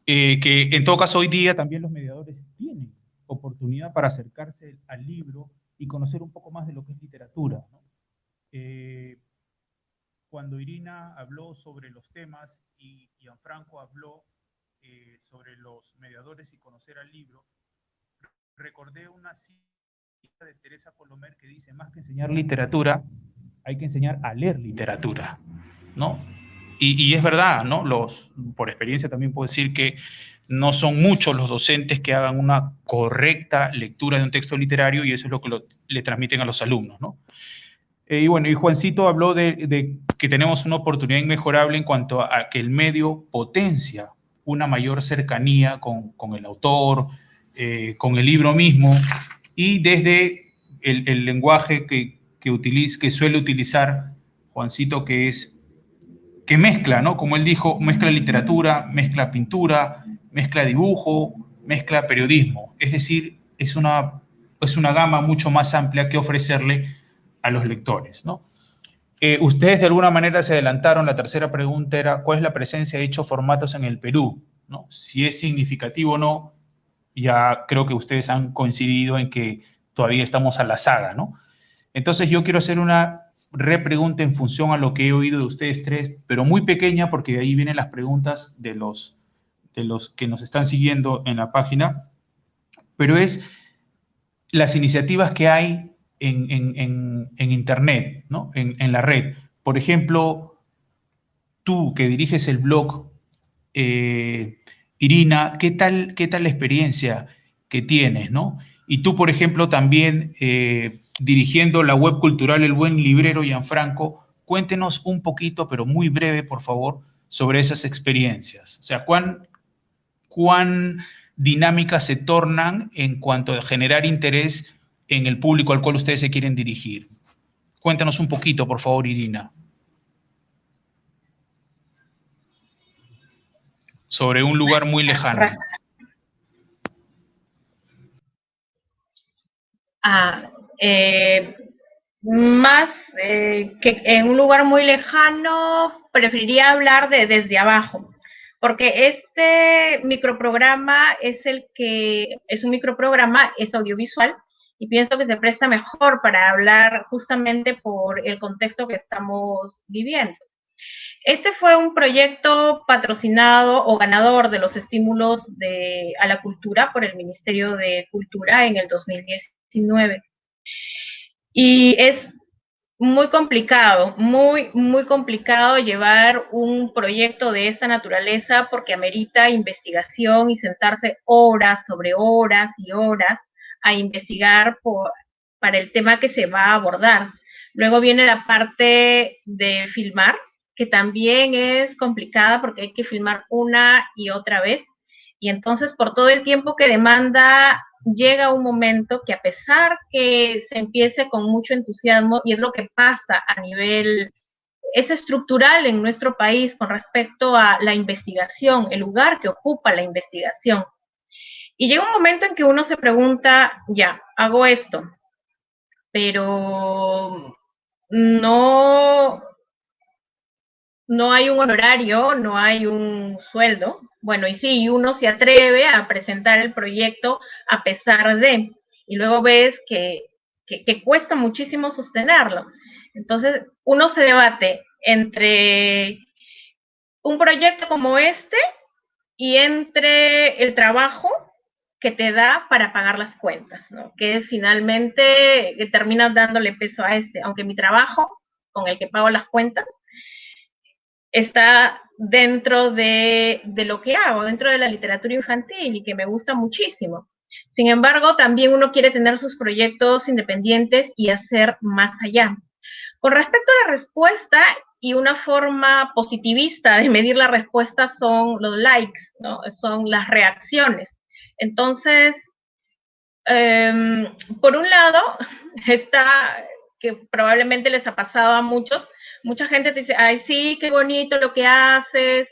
Speaker 2: que en todo caso hoy día también los mediadores tienen oportunidad para acercarse al libro y conocer un poco más de lo que es literatura, ¿no? Cuando Irina habló sobre los temas y Gianfranco habló sobre los mediadores y conocer al libro, recordé una cita de Teresa Colomer que dice: más que enseñar literatura, hay que enseñar a leer literatura, ¿no? Y es verdad, ¿no? Por experiencia también puedo decir que no son muchos los docentes que hagan una correcta lectura de un texto literario, y eso es lo que le transmiten a los alumnos, ¿no? Y bueno, y Juancito habló de que tenemos una oportunidad inmejorable en cuanto a que el medio potencia una mayor cercanía con el autor, con el libro mismo, y desde el lenguaje que suele utilizar Juancito, que mezcla, ¿no? Como él dijo, mezcla literatura, mezcla pintura, mezcla dibujo, mezcla periodismo. Es decir, es una gama mucho más amplia que ofrecerle a los lectores, ¿no? Ustedes de alguna manera se adelantaron. La tercera pregunta era, ¿cuál es la presencia de dichos formatos en el Perú, ¿no? Si es significativo o no, ya creo que ustedes han coincidido en que todavía estamos a la saga, ¿no? Entonces yo quiero hacer una repregunta en función a lo que he oído de ustedes tres, pero muy pequeña, porque de ahí vienen las preguntas de los que nos están siguiendo en la página, pero es las iniciativas que hay en Internet, ¿no? En la red. Por ejemplo, tú que diriges el blog, Irina, ¿qué tal la experiencia que tienes, ¿no? Y tú, por ejemplo, también dirigiendo la web cultural El Buen Librero, Gianfranco, cuéntenos un poquito, pero muy breve, por favor, sobre esas experiencias. O sea, cuán dinámicas se tornan en cuanto a generar interés en el público al cual ustedes se quieren dirigir. Cuéntanos un poquito, por favor, Irina. Sobre un lugar muy lejano.
Speaker 3: Más que en un lugar muy lejano, preferiría hablar de desde abajo, porque este microprograma es un microprograma, es audiovisual, y pienso que se presta mejor para hablar justamente por el contexto que estamos viviendo. Este fue un proyecto patrocinado o ganador de los estímulos a la cultura por el Ministerio de Cultura en el 2019. Y es muy complicado, muy complicado llevar un proyecto de esta naturaleza porque amerita investigación y sentarse horas sobre horas y horas a investigar para el tema que se va a abordar. Luego viene la parte de filmar, que también es complicada porque hay que filmar una y otra vez. Y entonces, por todo el tiempo que demanda, llega un momento que a pesar que se empiece con mucho entusiasmo, y es lo que pasa a nivel, es estructural en nuestro país con respecto a la investigación, el lugar que ocupa la investigación. Y llega un momento en que uno se pregunta, ya, hago esto, pero no hay un honorario, no hay un sueldo. Bueno, y sí, uno se atreve a presentar el proyecto a pesar de, y luego ves que cuesta muchísimo sostenerlo. Entonces, uno se debate entre un proyecto como este y entre el trabajo que te da para pagar las cuentas, ¿no? Que es finalmente que terminas dándole peso a este, aunque mi trabajo con el que pago las cuentas está dentro de lo que hago, dentro de la literatura infantil y que me gusta muchísimo. Sin embargo, también uno quiere tener sus proyectos independientes y hacer más allá. Con respecto a la respuesta, y una forma positivista de medir la respuesta son los likes, ¿no? Son las reacciones. Entonces, por un lado, está que probablemente les ha pasado a muchos, mucha gente te dice, ay, sí, qué bonito lo que haces,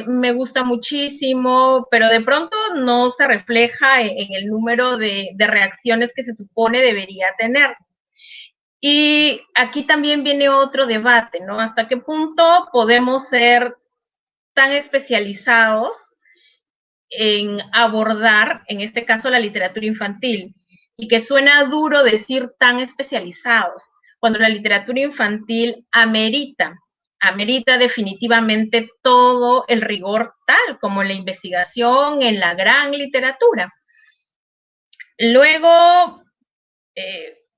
Speaker 3: me gusta muchísimo, pero de pronto no se refleja en el número de reacciones que se supone debería tener. Y aquí también viene otro debate, ¿no? ¿Hasta qué punto podemos ser tan especializados en abordar, en este caso, la literatura infantil? Y que suena duro decir tan especializados, cuando la literatura infantil amerita definitivamente todo el rigor tal como la investigación en la gran literatura. Luego,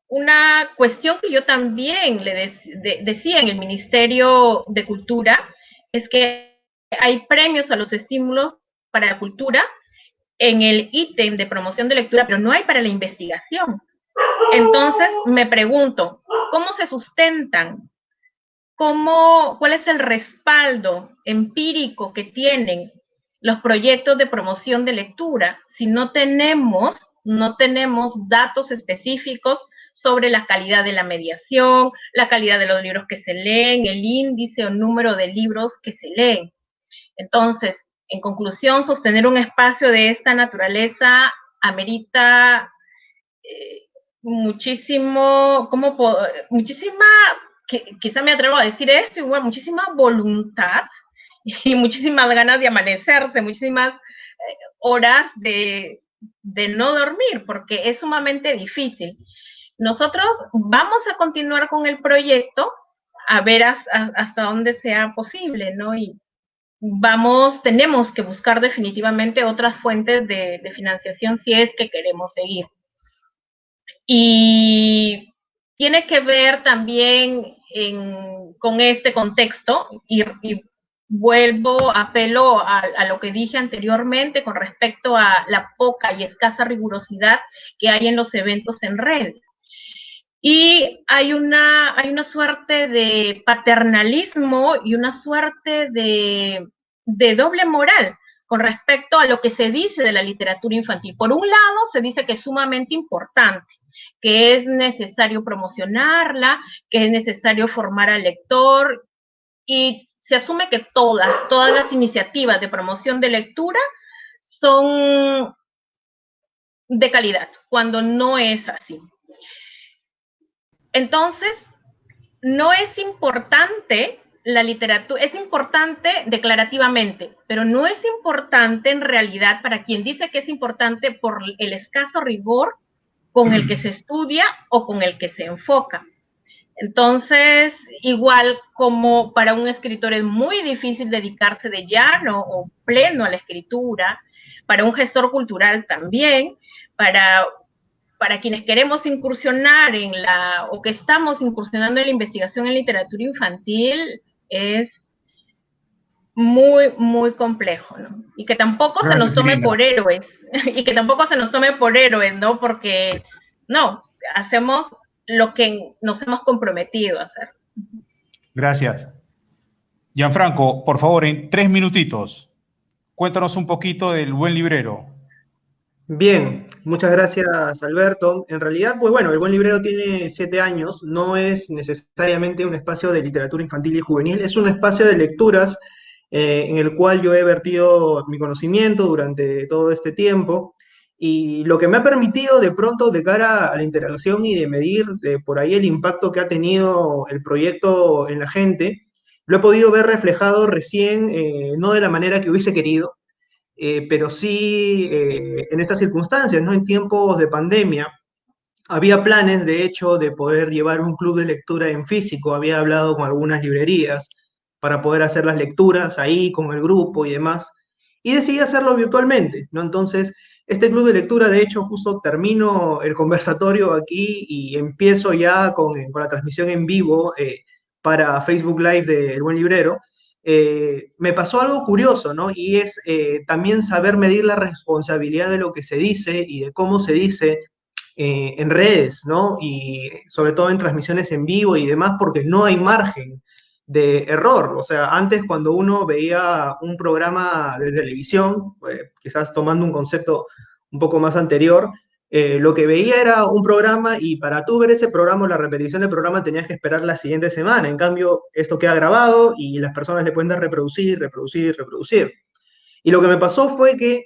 Speaker 3: una cuestión que yo también le decía en el Ministerio de Cultura es que hay premios a los estímulos para la cultura en el ítem de promoción de lectura, pero no hay para la investigación. Entonces me pregunto, ¿cómo se sustentan? ¿Cuál es el respaldo empírico que tienen los proyectos de promoción de lectura si no tenemos datos específicos sobre la calidad de la mediación, la calidad de los libros que se leen, el índice o número de libros que se leen? Entonces, en conclusión, sostener un espacio de esta naturaleza amerita muchísima quizá me atrevo a decir esto, igual muchísima voluntad y muchísimas ganas de amanecerse, muchísimas horas de no dormir, porque es sumamente difícil. Nosotros vamos a continuar con el proyecto a ver hasta dónde sea posible, ¿no? Y tenemos que buscar definitivamente otras fuentes de financiación si es que queremos seguir. Y tiene que ver también con este contexto y apelo a lo que dije anteriormente con respecto a la poca y escasa rigurosidad que hay en los eventos en redes. Y hay una suerte de paternalismo y una suerte de doble moral con respecto a lo que se dice de la literatura infantil. Por un lado, se dice que es sumamente importante, que es necesario promocionarla, que es necesario formar al lector, y se asume que todas las iniciativas de promoción de lectura son de calidad, cuando no es así. Entonces, no es importante la literatura, es importante declarativamente, pero no es importante en realidad para quien dice que es importante por el escaso rigor con el que se estudia o con el que se enfoca. Entonces, igual como para un escritor es muy difícil dedicarse de llano o pleno a la escritura, para un gestor cultural también, para quienes queremos incursionar o que estamos incursionando en la investigación en literatura infantil, es muy, muy complejo, ¿no? Y que tampoco se nos tome por héroes, ¿no? Porque, no, hacemos lo que nos hemos comprometido a hacer.
Speaker 2: Gracias. Gianfranco, por favor, en 3 minutitos, cuéntanos un poquito del Buen Librero.
Speaker 5: Bien, muchas gracias, Alberto. En realidad, pues bueno, El Buen Librero tiene 7 años, no es necesariamente un espacio de literatura infantil y juvenil, es un espacio de lecturas en el cual yo he vertido mi conocimiento durante todo este tiempo, y lo que me ha permitido de pronto de cara a la interacción y de medir por ahí el impacto que ha tenido el proyecto en la gente, lo he podido ver reflejado recién, no de la manera que hubiese querido, pero sí en estas circunstancias, ¿no? En tiempos de pandemia, había planes, de hecho, de poder llevar un club de lectura en físico. Había hablado con algunas librerías para poder hacer las lecturas ahí con el grupo y demás, y decidí hacerlo virtualmente, ¿no? Entonces, este club de lectura, de hecho, justo termino el conversatorio aquí y empiezo ya con la transmisión en vivo para Facebook Live de El Buen Librero. Me pasó algo curioso, ¿no? Y es también saber medir la responsabilidad de lo que se dice y de cómo se dice en redes, ¿no? Y sobre todo en transmisiones en vivo y demás, porque no hay margen de error. O sea, antes cuando uno veía un programa de televisión, quizás tomando un concepto un poco más anterior, lo que veía era un programa y para tú ver ese programa o la repetición del programa tenías que esperar la siguiente semana. En cambio, esto queda grabado y las personas le pueden dar reproducir, reproducir, reproducir. Y lo que me pasó fue que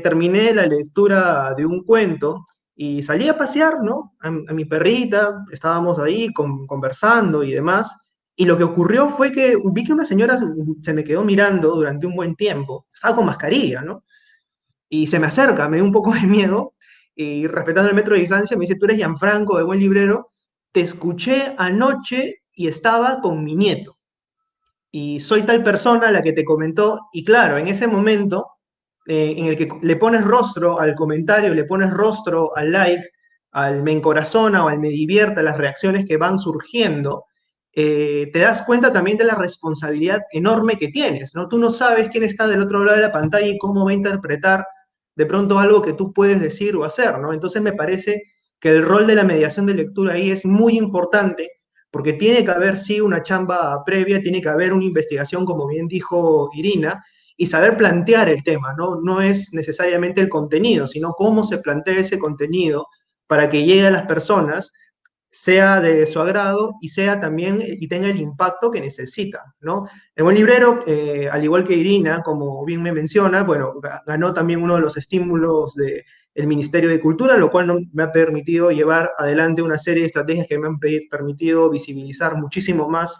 Speaker 5: terminé la lectura de un cuento y salí a pasear, ¿no? A mi perrita, estábamos ahí conversando y demás. Y lo que ocurrió fue que vi que una señora se me quedó mirando durante un buen tiempo. Estaba con mascarilla, ¿no? Y se me acerca, me dio un poco de miedo, y respetando el metro de distancia, me dice: tú eres Gianfranco de Buen Librero, te escuché anoche y estaba con mi nieto. Y soy tal persona la que te comentó, y claro, en ese momento en el que le pones rostro al comentario, le pones rostro al like, al me encorazona o al me divierta, las reacciones que van surgiendo, te das cuenta también de la responsabilidad enorme que tienes, ¿no? Tú no sabes quién está del otro lado de la pantalla y cómo va a interpretar de pronto algo que tú puedes decir o hacer, ¿no? Entonces me parece que el rol de la mediación de lectura ahí es muy importante, porque tiene que haber, sí, una chamba previa, tiene que haber una investigación, como bien dijo Irina, y saber plantear el tema, ¿no? No es necesariamente el contenido, sino cómo se plantea ese contenido para que llegue a las personas sea de su agrado y sea también y tenga el impacto que necesita, ¿no? El buen librero, al igual que Irina, como bien me menciona, bueno, ganó también uno de los estímulos del Ministerio de Cultura, lo cual me ha permitido llevar adelante una serie de estrategias que me han permitido visibilizar muchísimo más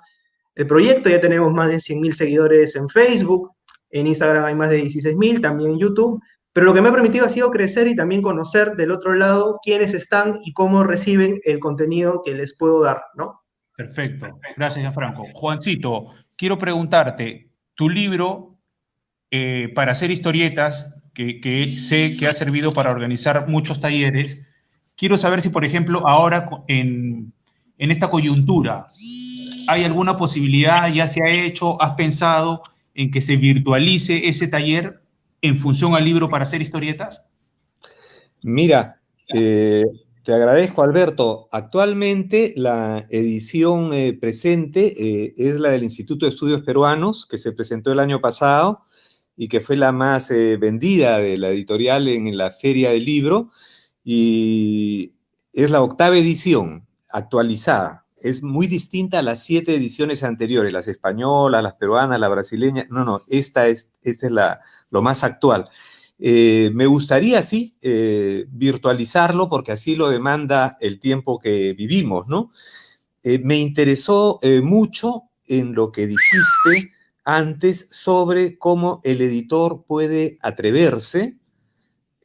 Speaker 5: el proyecto. Ya tenemos más de 100.000 seguidores en Facebook, en Instagram hay más de 16.000, también en YouTube. Pero lo que me ha permitido ha sido crecer y también conocer del otro lado quiénes están y cómo reciben el contenido que les puedo dar, ¿no?
Speaker 2: Perfecto. Gracias, Gianfranco. Juancito, quiero preguntarte, tu libro, para hacer historietas, que sé que ha servido para organizar muchos talleres, quiero saber si, por ejemplo, ahora en esta coyuntura, ¿hay alguna posibilidad, ya se ha hecho, has pensado en que se virtualice ese taller en función al libro para hacer historietas?
Speaker 4: Mira, te agradezco, Alberto. Actualmente la edición presente es la del Instituto de Estudios Peruanos, que se presentó el año pasado y que fue la más vendida de la editorial en la Feria del Libro, y es la 8ª edición actualizada. Es muy distinta a las 7 ediciones anteriores, las españolas, las peruanas, la brasileña. No, esta es lo más actual. Me gustaría, sí, virtualizarlo, porque así lo demanda el tiempo que vivimos, ¿no? Me interesó mucho en lo que dijiste antes sobre cómo el editor puede atreverse,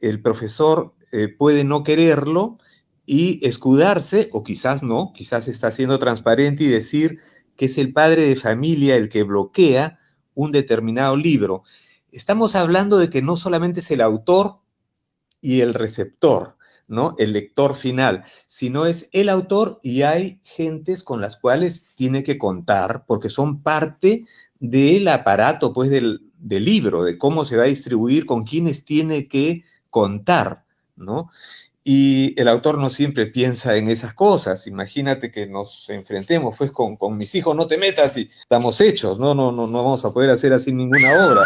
Speaker 4: el profesor puede no quererlo y escudarse, o quizás no, quizás está siendo transparente y decir que es el padre de familia el que bloquea un determinado libro. Estamos hablando de que no solamente es el autor y el receptor, ¿no? El lector final, sino es el autor y hay gentes con las cuales tiene que contar porque son parte del aparato, pues, del libro, de cómo se va a distribuir, con quienes tiene que contar, ¿no? Y el autor no siempre piensa en esas cosas. Imagínate que nos enfrentemos pues con mis hijos, no te metas y estamos hechos, no vamos a poder hacer así ninguna obra.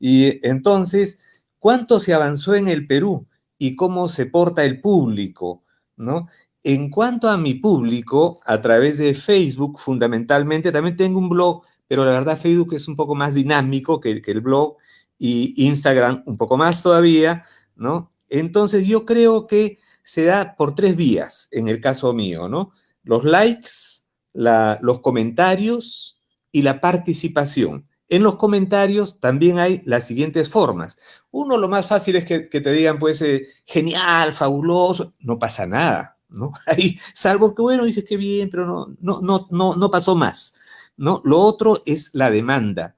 Speaker 4: Y entonces, ¿cuánto se avanzó en el Perú y cómo se porta el público, ¿no? En cuanto a mi público, a través de Facebook, fundamentalmente, también tengo un blog, pero la verdad Facebook es un poco más dinámico que el blog, y Instagram un poco más todavía, ¿no? Entonces yo creo que se da por 3 vías en el caso mío, ¿no? Los likes, los comentarios y la participación. En los comentarios también hay las siguientes formas. Uno, lo más fácil es que te digan, pues, genial, fabuloso, no pasa nada, ¿no? Ahí, salvo que, bueno, dices que bien, pero no pasó más, ¿no? Lo otro es la demanda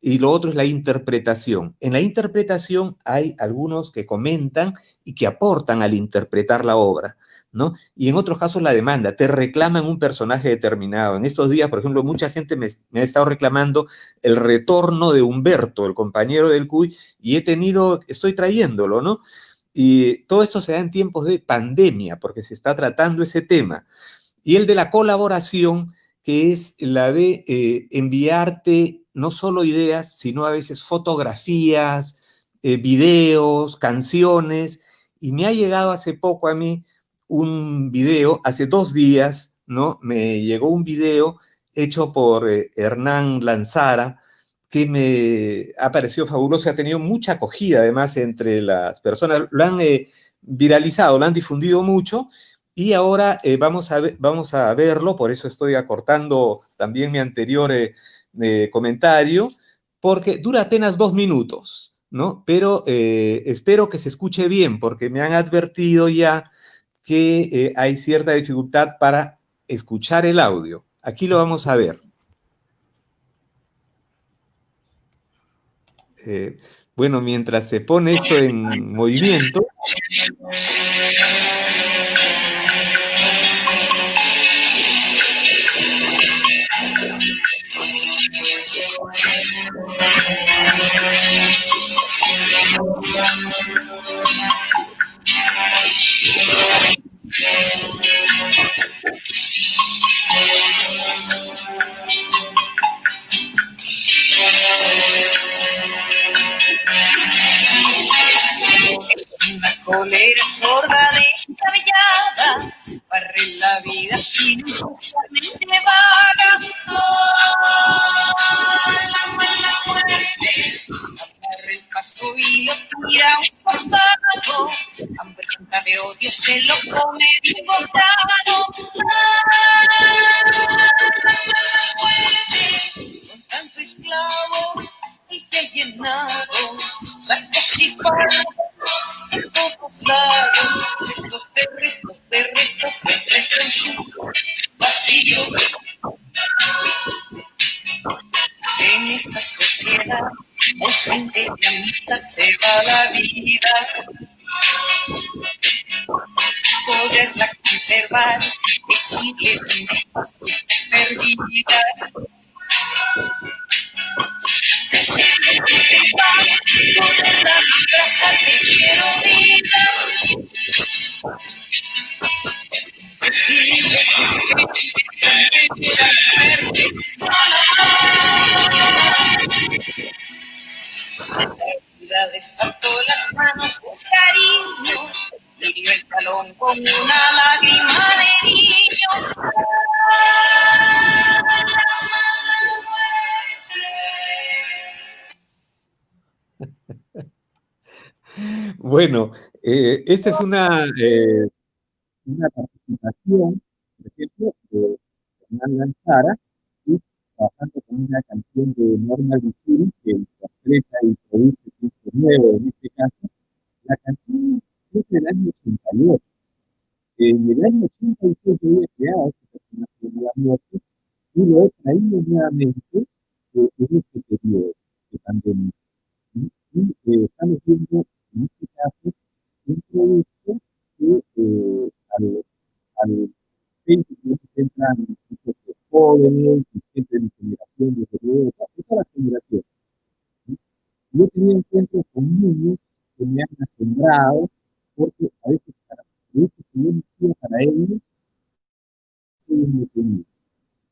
Speaker 4: y lo otro es la interpretación. En la interpretación hay algunos que comentan y que aportan al interpretar la obra, ¿no? Y en otros casos la demanda, te reclaman un personaje determinado. En estos días, por ejemplo, mucha gente me ha estado reclamando el retorno de Humberto, el compañero del Cuy, y estoy trayéndolo, ¿no? Y todo esto se da en tiempos de pandemia, porque se está tratando ese tema. Y el de la colaboración, que es la de enviarte no solo ideas, sino a veces fotografías, videos, canciones. Y me ha llegado hace poco a mí un video, hace 2 días, ¿no? Me llegó un video hecho por Hernán Lanzara, que me ha parecido fabuloso, ha tenido mucha acogida además entre las personas, lo han viralizado, lo han difundido mucho, y ahora vamos a verlo, por eso estoy acortando también mi anterior comentario, porque dura apenas 2 minutos, ¿no? Pero espero que se escuche bien, porque me han advertido ya que hay cierta dificultad para escuchar el audio. Aquí lo vamos a ver. Bueno, mientras se pone esto en movimiento.
Speaker 6: Una cólera sorda descabellada barre la vida silenciosamente vaga. La mala muerte agarra el caso y lo tira a un costado. Hambrienta de odio se lo come de un bocado. La mala muerte con tanto esclavo y que llenado sacos y palos en todos lados. Restos de restos con su vacío. En esta sociedad ausente de amistad se va la vida. Poderla conservar es sigue en esta sociedad perdida. Presidente, poderla abrazar, te quiero vida. Presidente, considera muerte. La desató las manos con cariño, le dio el talón con una lágrima de niño. La mala
Speaker 4: muerte. Bueno, esta es una participación, por ejemplo, de Hernán Lanzara, y trabajando con una canción de Norma Lucil, que interpreta y produce Cristo Nuevo en este caso. La canción es del año 88. En el año 87 había creado este personaje de la muerte y lo he traído nuevamente en este periodo de pandemia. Y estamos viendo en este caso un producto que al 20 entran muchos jóvenes y gente de mi generación, desde luego, de todas las generaciones. Yo he tenido encuentros con niños que me han asombrado, porque a veces para productos que yo no quiero para ellos, soy un detenido.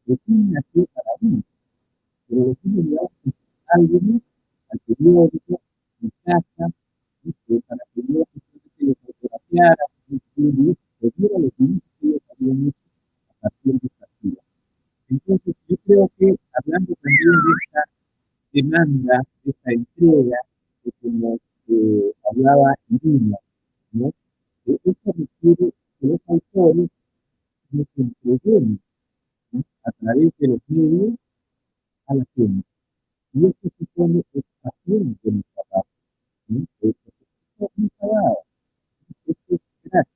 Speaker 4: Los niños nació para mí, pero los niños le damos álbumes al periódico, en casa, para que yo los fotografiara, les diera los dibujos que ellos habían hecho a partir de estas vidas. Entonces, yo creo que hablando también de esta demanda, de esta entrega, de como hablaba Irina, ¿no? Esto requiere que los autores nos entreguen, ¿no?, a través de los medios a la gente. Y esto supone pasión de nuestra parte, ¿no? Esto es muy pagado, esto es gratis.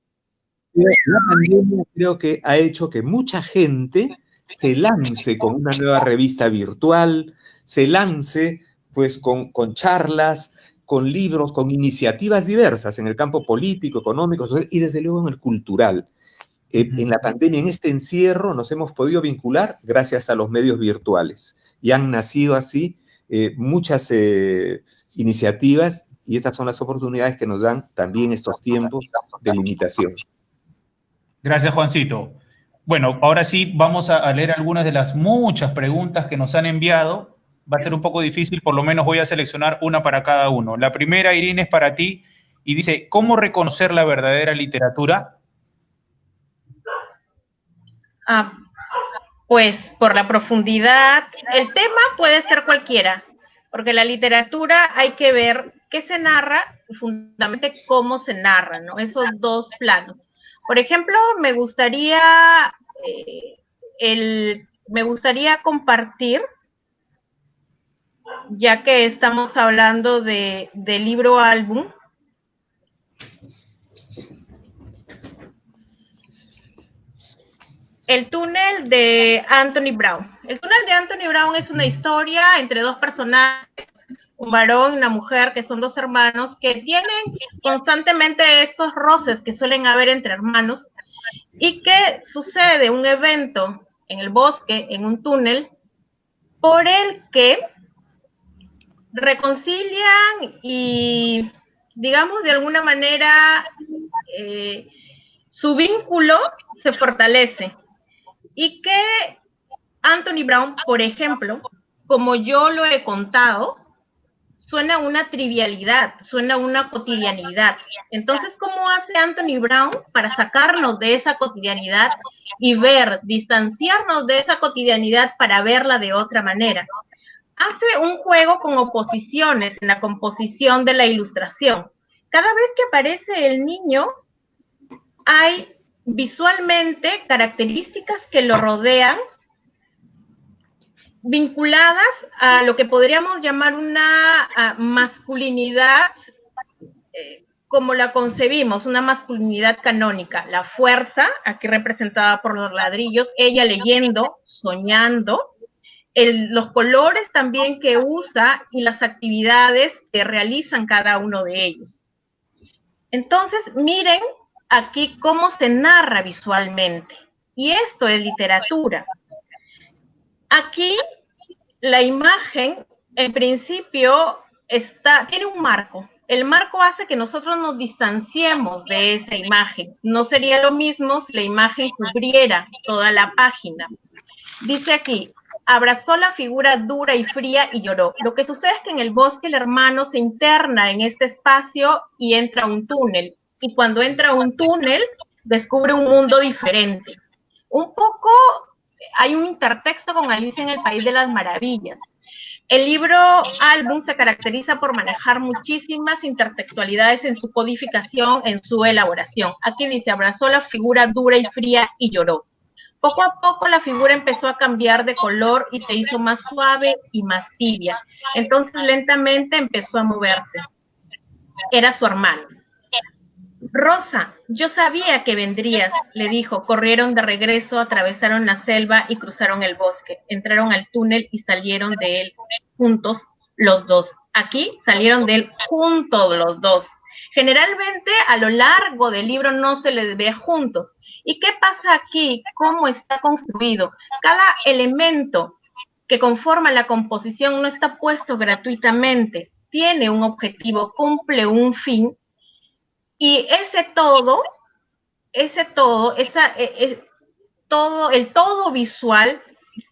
Speaker 4: Pero la pandemia creo que ha hecho que mucha gente se lance con una nueva revista virtual, se lance pues con charlas, con libros, con iniciativas diversas en el campo político, económico, social, y desde luego en el cultural. En la pandemia, en este encierro, nos hemos podido vincular gracias a los medios virtuales y han nacido así muchas iniciativas, y estas son las oportunidades que nos dan también estos tiempos de limitación.
Speaker 2: Gracias, Juancito. Bueno, ahora sí vamos a leer algunas de las muchas preguntas que nos han enviado. Va a ser un poco difícil, por lo menos voy a seleccionar una para cada uno. La primera, Irina, es para ti y dice, ¿cómo reconocer la verdadera literatura?
Speaker 3: Pues por la profundidad. El tema puede ser cualquiera, porque la literatura hay que ver qué se narra y fundamentalmente cómo se narra, ¿no? Esos dos planos. Por ejemplo, me gustaría compartir, ya que estamos hablando de libro álbum, El túnel de Anthony Brown. El túnel de Anthony Brown es una historia entre dos personajes, un varón y una mujer, que son dos hermanos, que tienen constantemente estos roces que suelen haber entre hermanos, y que sucede un evento en el bosque, en un túnel, por el que reconcilian y, digamos, de alguna manera, su vínculo se fortalece. Y que Anthony Brown, por ejemplo, como yo lo he contado, suena a una trivialidad, suena a una cotidianidad. Entonces, ¿cómo hace Anthony Brown para sacarnos de esa cotidianidad y distanciarnos de esa cotidianidad para verla de otra manera? Hace un juego con oposiciones en la composición de la ilustración. Cada vez que aparece el niño, hay visualmente características que lo rodean, vinculadas a lo que podríamos llamar una masculinidad como la concebimos, una masculinidad canónica. La fuerza, aquí representada por los ladrillos, ella leyendo, soñando, los colores también que usa y las actividades que realizan cada uno de ellos. Entonces, miren aquí cómo se narra visualmente. Y esto es literatura. Aquí la imagen, en principio, tiene un marco. El marco hace que nosotros nos distanciemos de esa imagen. No sería lo mismo si la imagen cubriera toda la página. Dice aquí, abrazó la figura dura y fría y lloró. Lo que sucede es que en el bosque el hermano se interna en este espacio y entra a un túnel. Y cuando entra a un túnel, descubre un mundo diferente. Un poco hay un intertexto con Alicia en el País de las Maravillas. El libro álbum se caracteriza por manejar muchísimas intertextualidades en su codificación, en su elaboración. Aquí dice, abrazó la figura dura y fría y lloró. Poco a poco la figura empezó a cambiar de color y se hizo más suave y más tibia. Entonces lentamente empezó a moverse. Era su hermano. Rosa, yo sabía que vendrías, le dijo. Corrieron de regreso, atravesaron la selva y cruzaron el bosque. Entraron al túnel y salieron de él juntos los dos. Aquí salieron de él juntos los dos. Generalmente a lo largo del libro no se les ve juntos. ¿Y qué pasa aquí? ¿Cómo está construido? Cada elemento que conforma la composición no está puesto gratuitamente. Tiene un objetivo, cumple un fin. Y el todo visual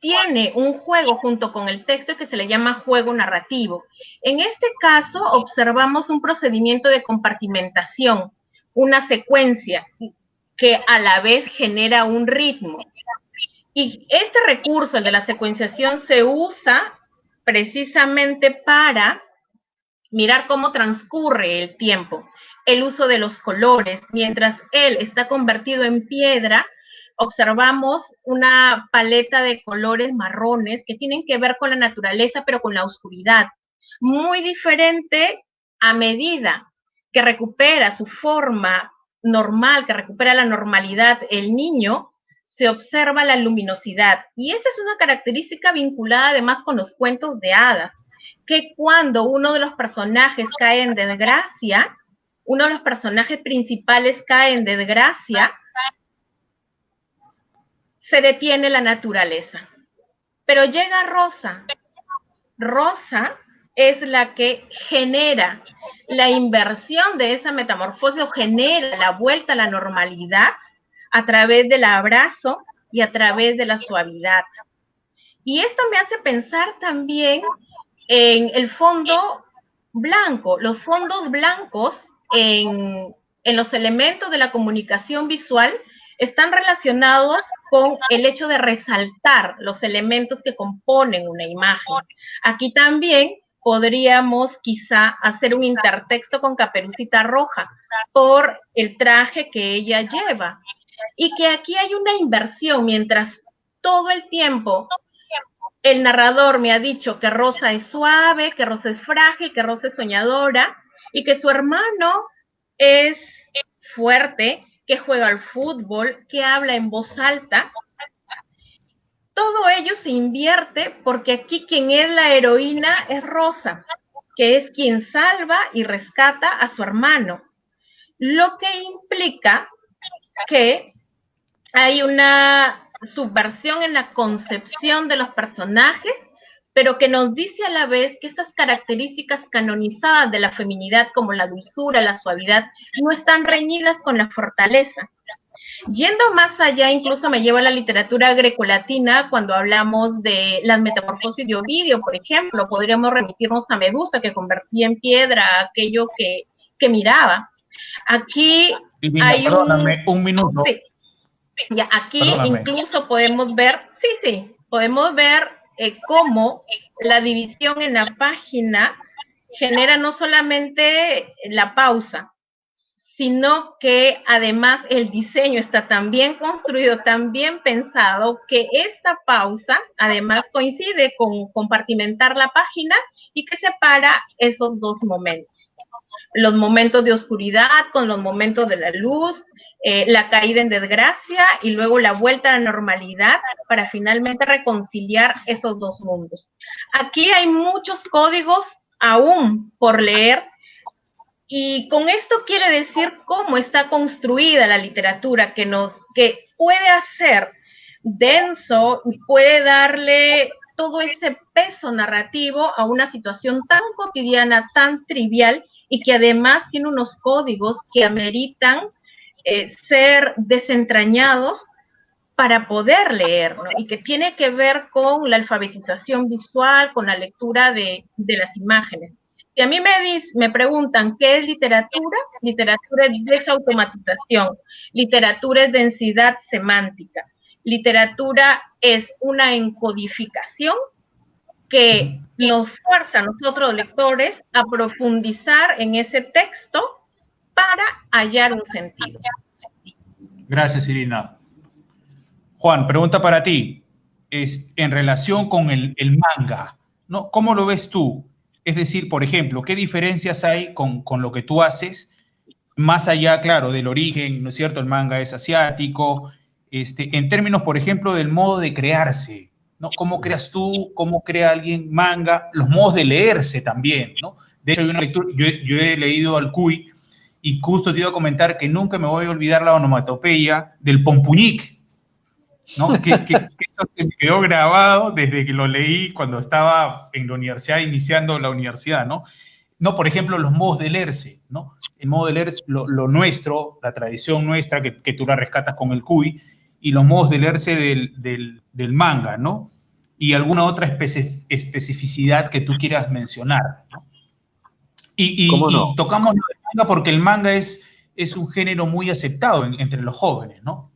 Speaker 3: tiene un juego junto con el texto que se le llama juego narrativo. En este caso observamos un procedimiento de compartimentación, una secuencia que a la vez genera un ritmo. Y este recurso, el de la secuenciación, se usa precisamente para mirar cómo transcurre el tiempo. El uso de los colores. Mientras él está convertido en piedra, observamos una paleta de colores marrones que tienen que ver con la naturaleza, pero con la oscuridad. Muy diferente a medida que recupera su forma normal, que recupera la normalidad el niño, se observa la luminosidad. Y esa es una característica vinculada además con los cuentos de hadas, que cuando uno de los personajes cae en desgracia, uno de los personajes principales cae en desgracia, se detiene la naturaleza. Pero llega Rosa. Rosa es la que genera la inversión de esa metamorfosis o genera la vuelta a la normalidad a través del abrazo y a través de la suavidad. Y esto me hace pensar también en el fondo blanco. Los fondos blancos en los elementos de la comunicación visual están relacionados con el hecho de resaltar los elementos que componen una imagen. Aquí también podríamos quizá hacer un intertexto con Caperucita Roja por el traje que ella lleva. Y que aquí hay una inversión, mientras todo el tiempo el narrador me ha dicho que Rosa es suave, que Rosa es frágil, que Rosa es soñadora y que su hermano es fuerte, que juega al fútbol, que habla en voz alta. Todo ello se invierte porque aquí quien es la heroína es Rosa, que es quien salva y rescata a su hermano. Lo que implica que hay una subversión en la concepción de los personajes, pero que nos dice a la vez que estas características canonizadas de la feminidad, como la dulzura, la suavidad, no están reñidas con la fortaleza. Yendo más allá, incluso me lleva a la literatura grecolatina cuando hablamos de las metamorfosis de Ovidio, por ejemplo. Podríamos remitirnos a Medusa, que convertía en piedra aquello que miraba. Aquí
Speaker 2: Divina,
Speaker 3: hay
Speaker 2: perdóname, un minuto.
Speaker 3: Sí, ya, aquí
Speaker 2: Perdóname.
Speaker 3: incluso podemos ver, podemos ver cómo la división en la página genera no solamente la pausa, sino que además el diseño está tan bien construido, tan bien pensado, que esta pausa además coincide con compartimentar la página y que separa esos dos momentos. Los momentos de oscuridad con los momentos de la luz, la caída en desgracia y luego la vuelta a la normalidad para finalmente reconciliar esos dos mundos. Aquí hay muchos códigos aún por leer. Y con esto quiere decir cómo está construida la literatura, que puede hacer denso y puede darle todo ese peso narrativo a una situación tan cotidiana, tan trivial, y que además tiene unos códigos que ameritan ser desentrañados para poder leer, ¿no? Y que tiene que ver con la alfabetización visual, con la lectura de las imágenes. Si a mí me preguntan qué es literatura, literatura es desautomatización, literatura es densidad semántica, literatura es una encodificación que nos fuerza a nosotros lectores a profundizar en ese texto para hallar un sentido.
Speaker 2: Gracias, Irina. Juan, pregunta para ti. En relación con el manga, ¿no? ¿Cómo lo ves tú? Es decir, por ejemplo, ¿qué diferencias hay con lo que tú haces? Más allá, claro, del origen, ¿no es cierto? El manga es asiático. En términos, por ejemplo, del modo de crearse, ¿no? ¿Cómo creas tú? ¿Cómo crea alguien manga? Los modos de leerse también, ¿no? De hecho, hay una lectura, yo he leído al Cuy y justo te iba a comentar que nunca me voy a olvidar la onomatopeya del pompuñic, ¿no? Que eso se me quedó grabado desde que lo leí cuando estaba en la universidad, iniciando la universidad, ¿no? No, por ejemplo, los modos de leerse, ¿no? El modo de leer es lo nuestro, la tradición nuestra, que tú la rescatas con el Cuy, y los modos de leerse del manga, ¿no? Y alguna otra especificidad que tú quieras mencionar, ¿no? Y tocamos lo del manga porque el manga es un género muy aceptado entre los jóvenes, ¿no?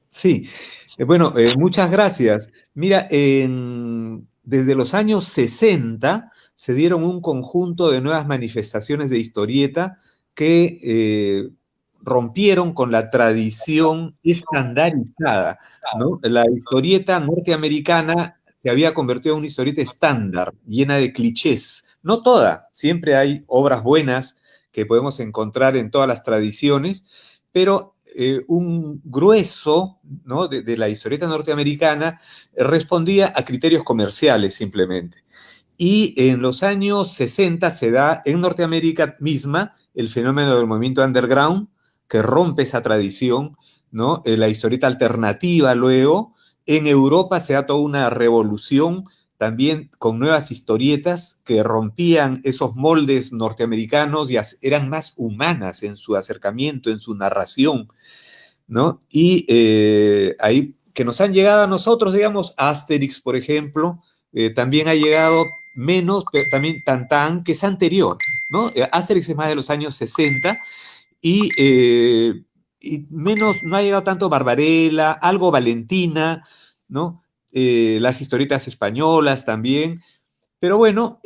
Speaker 4: Sí, bueno, muchas gracias. Mira, desde los años 60 se dieron un conjunto de nuevas manifestaciones de historieta que rompieron con la tradición estandarizada, ¿no? La historieta norteamericana se había convertido en una historieta estándar, llena de clichés. No toda, siempre hay obras buenas que podemos encontrar en todas las tradiciones, pero un grueso, ¿no?, de la historieta norteamericana respondía a criterios comerciales simplemente. Y en los años 60 se da en Norteamérica misma el fenómeno del movimiento underground, que rompe esa tradición, ¿no? La historieta alternativa luego. En Europa se da toda una revolución también con nuevas historietas que rompían esos moldes norteamericanos y eran más humanas en su acercamiento, en su narración, ¿no? Y ahí que nos han llegado a nosotros, digamos, Asterix, por ejemplo, también ha llegado menos, pero también Tantán, que es anterior, ¿no? Asterix es más de los años 60 y menos, no ha llegado tanto Barbarella, algo Valentina, ¿no? Las historietas españolas también, pero bueno,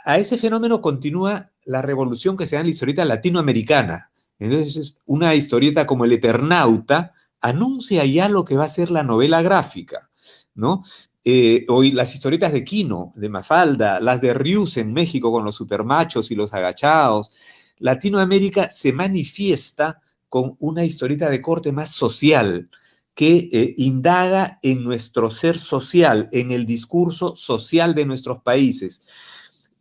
Speaker 4: a ese fenómeno continúa la revolución que se da en la historieta latinoamericana. Entonces, una historieta como El Eternauta anuncia ya lo que va a ser la novela gráfica, ¿no? Hoy las historietas de Quino, de Mafalda, las de Rius en México con los supermachos y los agachados. Latinoamérica se manifiesta con una historieta de corte más social, que indaga en nuestro ser social, en el discurso social de nuestros países.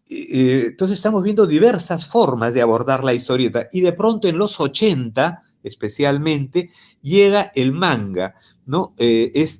Speaker 4: Entonces estamos viendo diversas formas de abordar la historieta y de pronto en los 80, especialmente, llega el manga, ¿no? Esta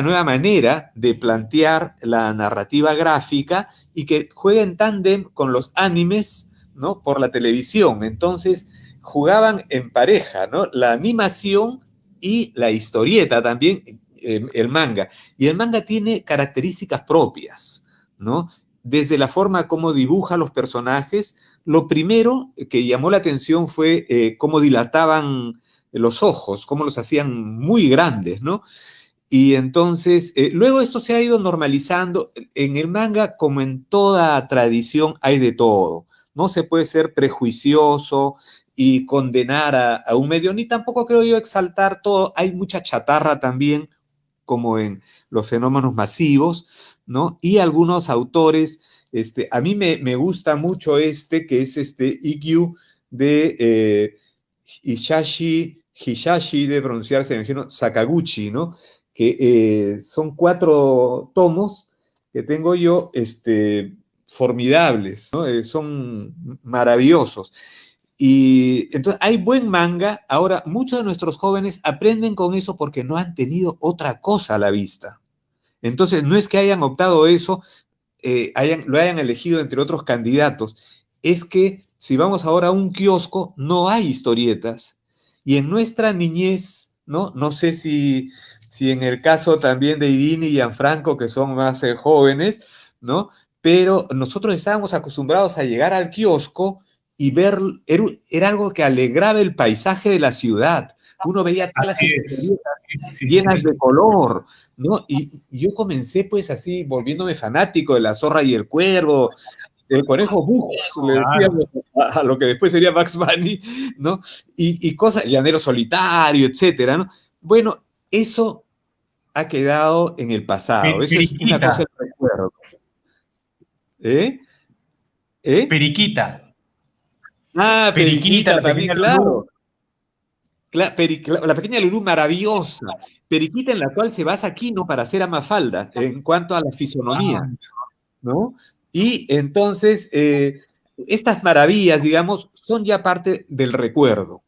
Speaker 4: nueva manera de plantear la narrativa gráfica y que juega en tándem con los animes, ¿no?, por la televisión. Entonces jugaban en pareja, ¿no? La animación y la historieta también, el manga. Y el manga tiene características propias, ¿no? Desde la forma como dibuja los personajes, lo primero que llamó la atención fue cómo dilataban los ojos, cómo los hacían muy grandes, ¿no? Y entonces, luego esto se ha ido normalizando. En el manga, como en toda tradición, hay de todo. No se puede ser prejuicioso y condenar a un medio, ni tampoco creo yo exaltar todo. Hay mucha chatarra también, como en los fenómenos masivos, ¿no? Y algunos autores, a mí me gusta mucho que es IQ de Hisashi, de pronunciarse, me imagino, Sakaguchi, ¿no? Que son 4 tomos que tengo yo, formidables, ¿no? Son maravillosos. Y entonces hay buen manga. Ahora, muchos de nuestros jóvenes aprenden con eso porque no han tenido otra cosa a la vista. Entonces, no es que hayan optado eso, lo hayan elegido entre otros candidatos, es que si vamos ahora a un kiosco, no hay historietas. Y en nuestra niñez, ¿no? No sé si en el caso también de Irini y Gianfranco, que son más jóvenes, ¿no? Pero nosotros estábamos acostumbrados a llegar al kiosco y ver, era algo que alegraba el paisaje de la ciudad. Uno veía todas las historietas llenas de color, ¿no? Y yo comencé pues así, volviéndome fanático de La Zorra y el Cuervo, el Conejo Bugs, le decíamos a lo que después sería Bugs Bunny, ¿no? Y cosas, Llanero Solitario, etcétera, ¿no? Bueno, eso ha quedado en el pasado. Eso es una cosa de recuerdo.
Speaker 2: Periquita.
Speaker 4: Ah, Periquita también, claro. La pequeña Lulú, maravillosa. Periquita en la cual se basa Quino para hacer a Mafalda, en cuanto a la fisonomía, ¿no? Y entonces, estas maravillas, digamos, son ya parte del recuerdo.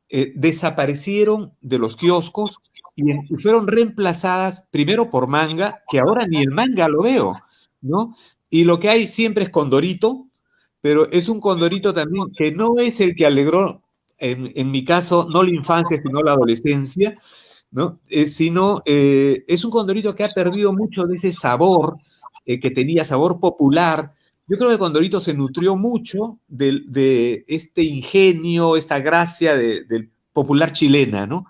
Speaker 4: Desaparecieron de los kioscos y fueron reemplazadas primero por manga, que ahora ni el manga lo veo, ¿no? Y lo que hay siempre es Condorito, pero es un Condorito también que no es el que alegró, en mi caso, no la infancia, sino la adolescencia, ¿no? Sino es un Condorito que ha perdido mucho de ese sabor que tenía, sabor popular. Yo creo que Condorito se nutrió mucho de este ingenio, esta gracia del popular chilena, ¿no?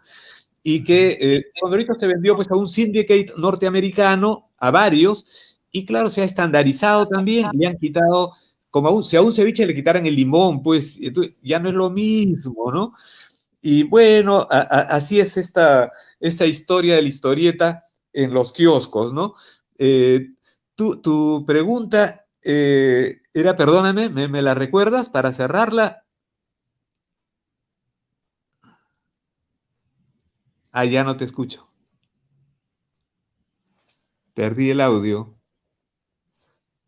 Speaker 4: Y que Condorito se vendió pues a un syndicate norteamericano, a varios, y claro, se ha estandarizado también, le han quitado, como si a un ceviche le quitaran el limón, pues entonces, ya no es lo mismo, ¿no? Y bueno, así es esta historia de la historieta en los kioscos, ¿no? Tu pregunta era, perdóname, ¿me la recuerdas para cerrarla? Ah, ya no te escucho. Perdí el audio.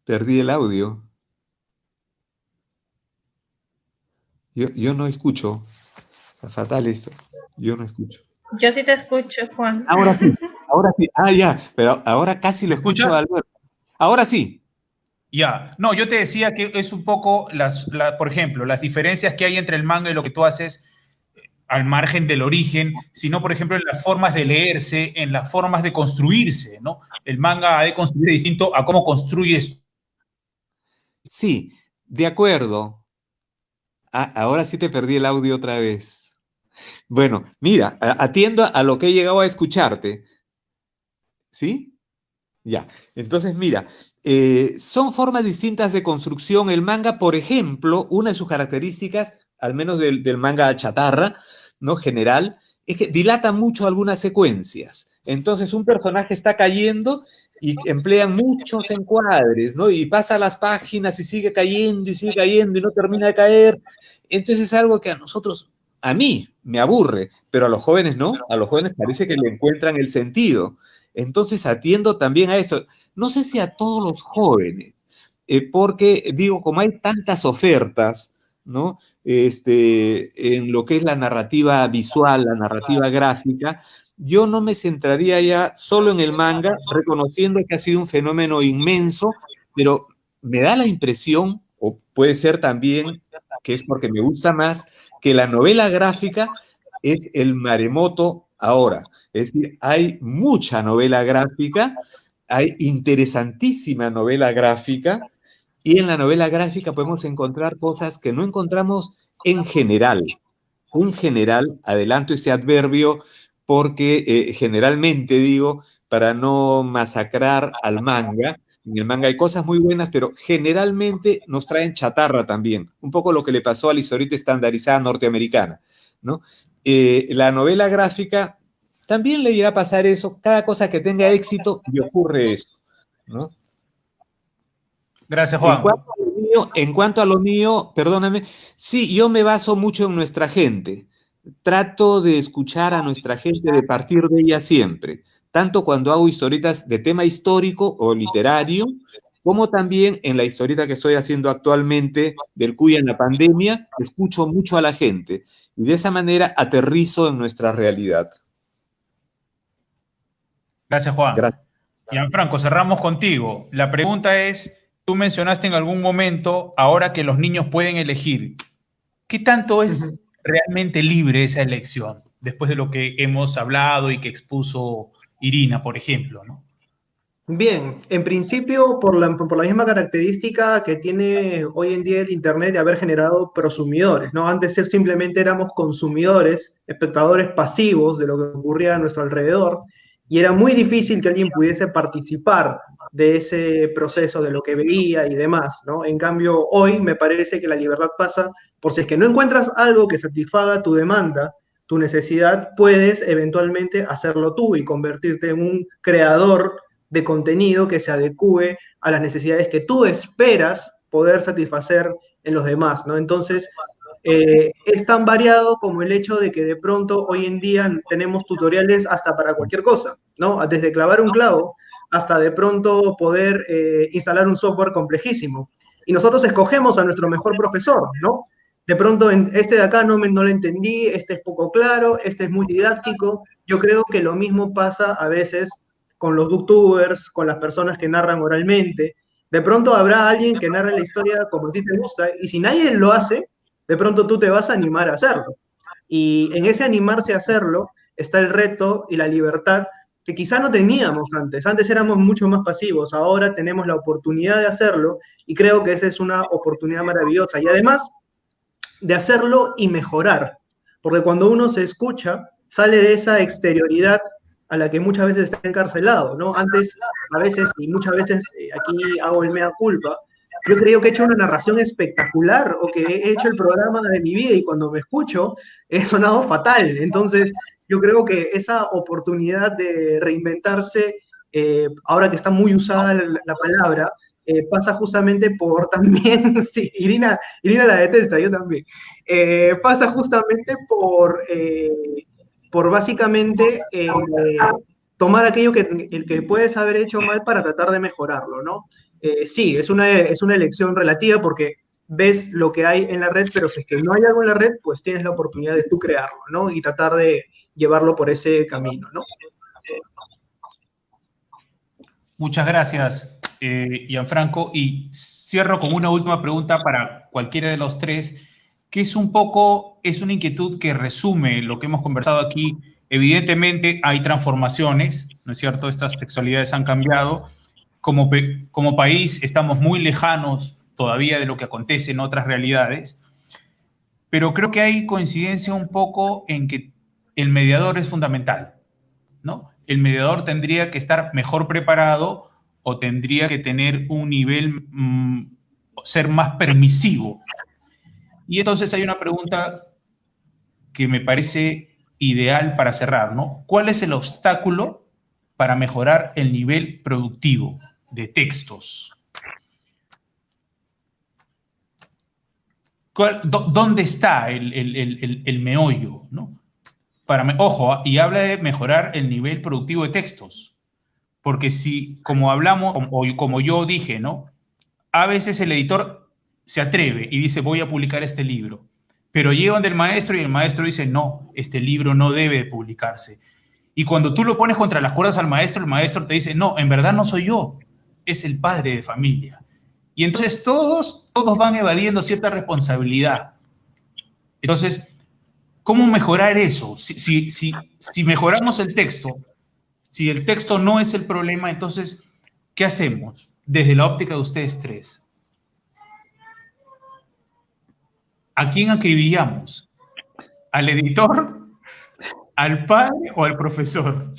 Speaker 4: Perdí el audio. Yo no escucho. Está fatal esto. Yo no escucho.
Speaker 3: Yo sí te escucho, Juan.
Speaker 4: Ahora sí, ahora sí. Ah, ya, pero ahora casi lo escucho a Alberto. Ahora sí.
Speaker 2: Ya, no, yo te decía que es un poco, por ejemplo, las diferencias que hay entre el manga y lo que tú haces al margen del origen, sino, por ejemplo, en las formas de leerse, en las formas de construirse, ¿no? El manga ha de construir distinto a cómo construyes.
Speaker 4: Sí, de acuerdo. Ah, ahora sí te perdí el audio otra vez. Bueno, mira, atiendo a lo que he llegado a escucharte. ¿Sí? Ya, entonces mira, son formas distintas de construcción. El manga, por ejemplo, una de sus características, al menos del manga chatarra, ¿no? General, es que dilata mucho algunas secuencias. Entonces un personaje está cayendo y emplean muchos encuadres, ¿no? Y pasa las páginas y sigue cayendo y no termina de caer. Entonces es algo que a mí me aburre, pero a los jóvenes no, a los jóvenes parece que le encuentran el sentido. Entonces atiendo también a eso. No sé si a todos los jóvenes, porque digo, como hay tantas ofertas, ¿no? En lo que es la narrativa visual, la narrativa gráfica, yo no me centraría ya solo en el manga, reconociendo que ha sido un fenómeno inmenso, pero me da la impresión, o puede ser también que es porque me gusta más, que la novela gráfica es el maremoto ahora. Es decir, hay mucha novela gráfica, hay interesantísima novela gráfica, y en la novela gráfica podemos encontrar cosas que no encontramos en general. En general, adelanto ese adverbio porque generalmente digo, para no masacrar al manga, en el manga hay cosas muy buenas, pero generalmente nos traen chatarra también. Un poco lo que le pasó a la historieta estandarizada norteamericana, ¿no? La novela gráfica también le irá a pasar eso. Cada cosa que tenga éxito, le ocurre eso, ¿no?
Speaker 2: Gracias, Juan.
Speaker 4: En cuanto a lo mío, perdóname, sí, yo me baso mucho en nuestra gente. Trato de escuchar a nuestra gente, de partir de ella siempre, tanto cuando hago historietas de tema histórico o literario, como también en la historieta que estoy haciendo actualmente del Cuya en la pandemia, escucho mucho a la gente y de esa manera aterrizo en nuestra realidad.
Speaker 2: Gracias, Juan.
Speaker 4: Gracias.
Speaker 2: Gianfranco, cerramos contigo. La pregunta es, tú mencionaste en algún momento, ahora que los niños pueden elegir, ¿qué tanto es realmente libre esa elección? Después de lo que hemos hablado y que expuso Irina, por ejemplo, ¿no?
Speaker 5: Bien, en principio, por la misma característica que tiene hoy en día el Internet de haber generado prosumidores, ¿no? Antes simplemente éramos consumidores, espectadores pasivos de lo que ocurría a nuestro alrededor, y era muy difícil que alguien pudiese participar de ese proceso, de lo que veía y demás, ¿no? En cambio, hoy me parece que la libertad pasa por si es que no encuentras algo que satisfaga tu demanda, tu necesidad, puedes eventualmente hacerlo tú y convertirte en un creador de contenido que se adecue a las necesidades que tú esperas poder satisfacer en los demás, ¿no? Entonces, es tan variado como el hecho de que de pronto hoy en día tenemos tutoriales hasta para cualquier cosa, ¿no? Desde clavar un clavo hasta de pronto poder instalar un software complejísimo. Y nosotros escogemos a nuestro mejor profesor, ¿no? De pronto, este de acá no lo entendí, este es poco claro, este es muy didáctico. Yo creo que lo mismo pasa a veces con los booktubers, con las personas que narran oralmente. De pronto habrá alguien que narre la historia como a ti te gusta, y si nadie lo hace, de pronto tú te vas a animar a hacerlo. Y en ese animarse a hacerlo está el reto y la libertad que quizá no teníamos antes. Antes éramos mucho más pasivos, ahora tenemos la oportunidad de hacerlo, y creo que esa es una oportunidad maravillosa. Y además de hacerlo y mejorar, porque cuando uno se escucha, sale de esa exterioridad a la que muchas veces está encarcelado, ¿no? Antes, a veces, y muchas veces, aquí hago el mea culpa, yo creo que he hecho una narración espectacular, o que he hecho el programa de mi vida, y cuando me escucho, he sonado fatal. Entonces, yo creo que esa oportunidad de reinventarse, ahora que está muy usada la palabra, pasa justamente por también, sí, Irina la detesta, yo también, pasa justamente por básicamente tomar aquello que puedes haber hecho mal para tratar de mejorarlo, ¿no? Sí, es una elección relativa porque ves lo que hay en la red, pero si es que no hay algo en la red, pues tienes la oportunidad de tú crearlo, ¿no? Y tratar de llevarlo por ese camino, ¿no?
Speaker 2: Muchas gracias, Gianfranco. Y cierro con una última pregunta para cualquiera de los tres, que es un poco, es una inquietud que resume lo que hemos conversado aquí. Evidentemente hay transformaciones, ¿no es cierto? Estas textualidades han cambiado. Como país estamos muy lejanos todavía de lo que acontece en otras realidades, pero creo que hay coincidencia un poco en que el mediador es fundamental, ¿no? El mediador tendría que estar mejor preparado o tendría que tener un nivel, ser más permisivo. Y entonces hay una pregunta que me parece ideal para cerrar, ¿no? ¿Cuál es el obstáculo para mejorar el nivel productivo de textos? ¿Dónde está el meollo, ¿no? Ojo, y habla de mejorar el nivel productivo de textos, porque si, como hablamos, o como yo dije, ¿no? A veces el editor se atreve y dice, voy a publicar este libro, pero llega donde el maestro y el maestro dice, no, este libro no debe publicarse. Y cuando tú lo pones contra las cuerdas al maestro, el maestro te dice, no, en verdad no soy yo, es el padre de familia. Y entonces todos van evadiendo cierta responsabilidad. Entonces, ¿Cómo mejorar eso? Si mejoramos el texto, si el texto no es el problema, entonces, ¿qué hacemos desde la óptica de ustedes tres? ¿A quién acribillamos? ¿Al editor? ¿Al padre o al profesor?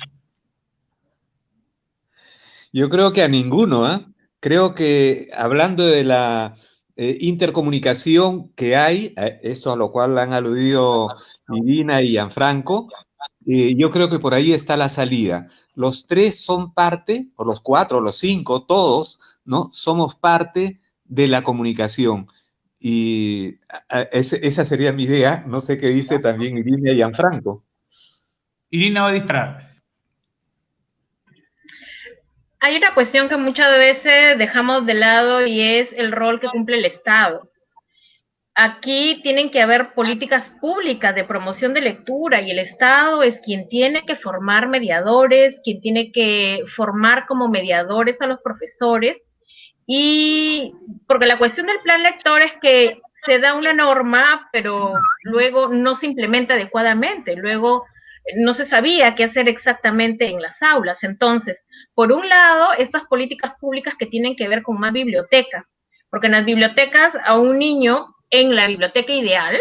Speaker 4: Yo creo que a ninguno, ¿eh? Creo que hablando de la intercomunicación que hay, esto a lo cual han aludido Irina y Gianfranco, yo creo que por ahí está la salida. Los tres son parte, o los cuatro, o los cinco, todos, ¿no? Somos parte de la comunicación. Y esa sería mi idea. No sé qué dice también Irina y Gianfranco.
Speaker 2: Irina va a disparar.
Speaker 3: Hay una cuestión que muchas veces dejamos de lado y es el rol que cumple el Estado. Aquí tienen que haber políticas públicas de promoción de lectura y el Estado es quien tiene que formar mediadores, quien tiene que formar como mediadores a los profesores. Y porque la cuestión del plan lector es que se da una norma, pero luego no se implementa adecuadamente, luego no se sabía qué hacer exactamente en las aulas. Entonces, por un lado, estas políticas públicas que tienen que ver con más bibliotecas, porque en las bibliotecas a un niño, en la biblioteca ideal,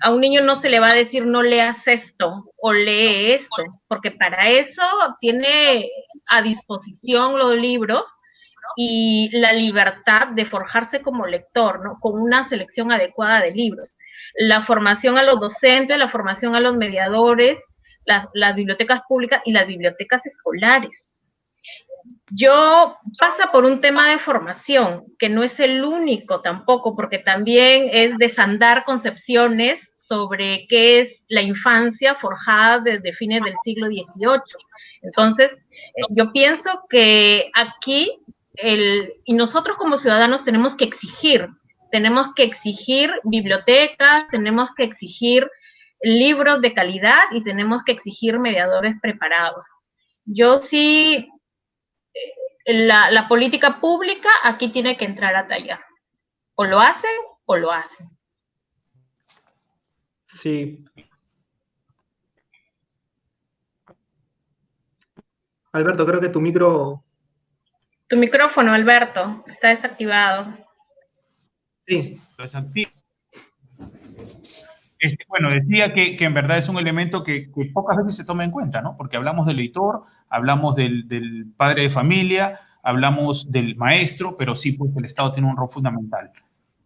Speaker 3: a un niño no se le va a decir no leas esto o lee esto, porque para eso tiene a disposición los libros y la libertad de forjarse como lector, ¿no? Con una selección adecuada de libros. La formación a los docentes, la formación a los mediadores, las bibliotecas públicas y las bibliotecas escolares. Pasa por un tema de formación, que no es el único tampoco, porque también es desandar concepciones sobre qué es la infancia forjada desde fines del siglo XVIII. Entonces, yo pienso que aquí y nosotros como ciudadanos tenemos que exigir bibliotecas, tenemos que exigir libros de calidad y tenemos que exigir mediadores preparados. Yo sí, la política pública aquí tiene que entrar a tallar. O lo hacen o lo hacen.
Speaker 5: Sí. Alberto, creo que tu micrófono,
Speaker 3: Alberto, está desactivado.
Speaker 5: Sí.
Speaker 2: Lo desactivo. Bueno, decía que en verdad es un elemento que pocas veces se toma en cuenta, ¿no? Porque hablamos del editor, hablamos del padre de familia, hablamos del maestro, pero sí, pues el Estado tiene un rol fundamental.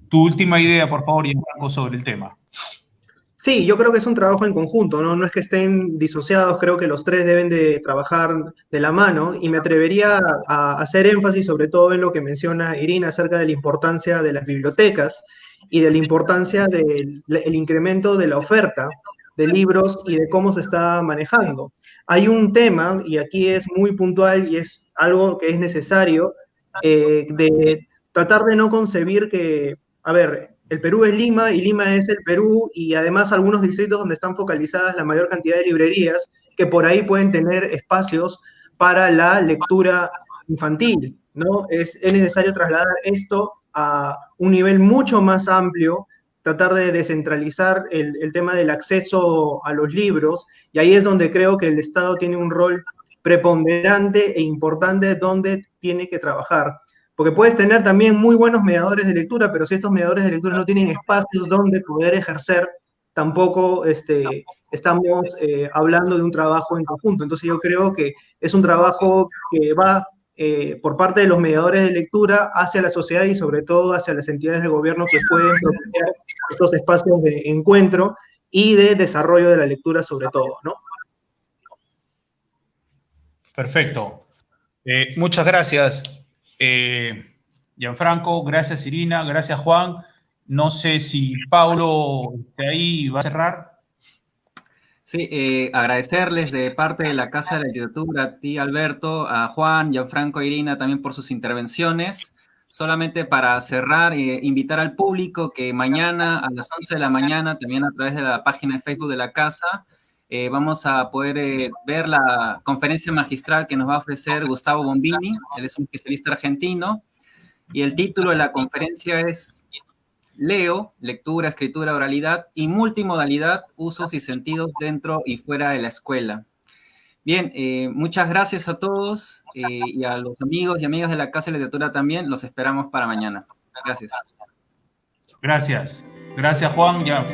Speaker 2: Tu última idea, por favor, Gianfranco, sobre el tema.
Speaker 5: Sí, yo creo que es un trabajo en conjunto, ¿no? No es que estén disociados, creo que los tres deben de trabajar de la mano y me atrevería a hacer énfasis sobre todo en lo que menciona Irina acerca de la importancia de las bibliotecas y de la importancia del incremento de la oferta de libros y de cómo se está manejando. Hay un tema, y aquí es muy puntual y es algo que es necesario, de tratar de no concebir que, a ver, el Perú es Lima y Lima es el Perú y además algunos distritos donde están focalizadas la mayor cantidad de librerías que por ahí pueden tener espacios para la lectura infantil, ¿no? Es necesario trasladar esto a un nivel mucho más amplio, tratar de descentralizar el tema del acceso a los libros y ahí es donde creo que el Estado tiene un rol preponderante e importante donde tiene que trabajar. Porque puedes tener también muy buenos mediadores de lectura, pero si estos mediadores de lectura no tienen espacios donde poder ejercer, tampoco estamos hablando de un trabajo en conjunto. Entonces yo creo que es un trabajo que va por parte de los mediadores de lectura hacia la sociedad y sobre todo hacia las entidades de gobierno que pueden propiciar estos espacios de encuentro y de desarrollo de la lectura sobre todo, ¿no?
Speaker 2: Perfecto. Muchas gracias. Gianfranco, gracias Irina, gracias Juan. No sé si Paulo de ahí va a cerrar.
Speaker 1: Sí, agradecerles de parte de la Casa de la Literatura, a ti Alberto, a Juan, Gianfranco, Irina también por sus intervenciones. Solamente para cerrar, invitar al público que mañana a las 11 de la mañana, también a través de la página de Facebook de la Casa, vamos a poder ver la conferencia magistral que nos va a ofrecer Gustavo Bombini. Él es un especialista argentino y el título de la conferencia es Leo, lectura, escritura, oralidad, y multimodalidad, usos y sentidos dentro y fuera de la escuela. Bien, muchas gracias a todos y a los amigos y amigas de la Casa de Literatura también. Los esperamos para mañana. Gracias.
Speaker 2: Gracias. Gracias, Juan. Ya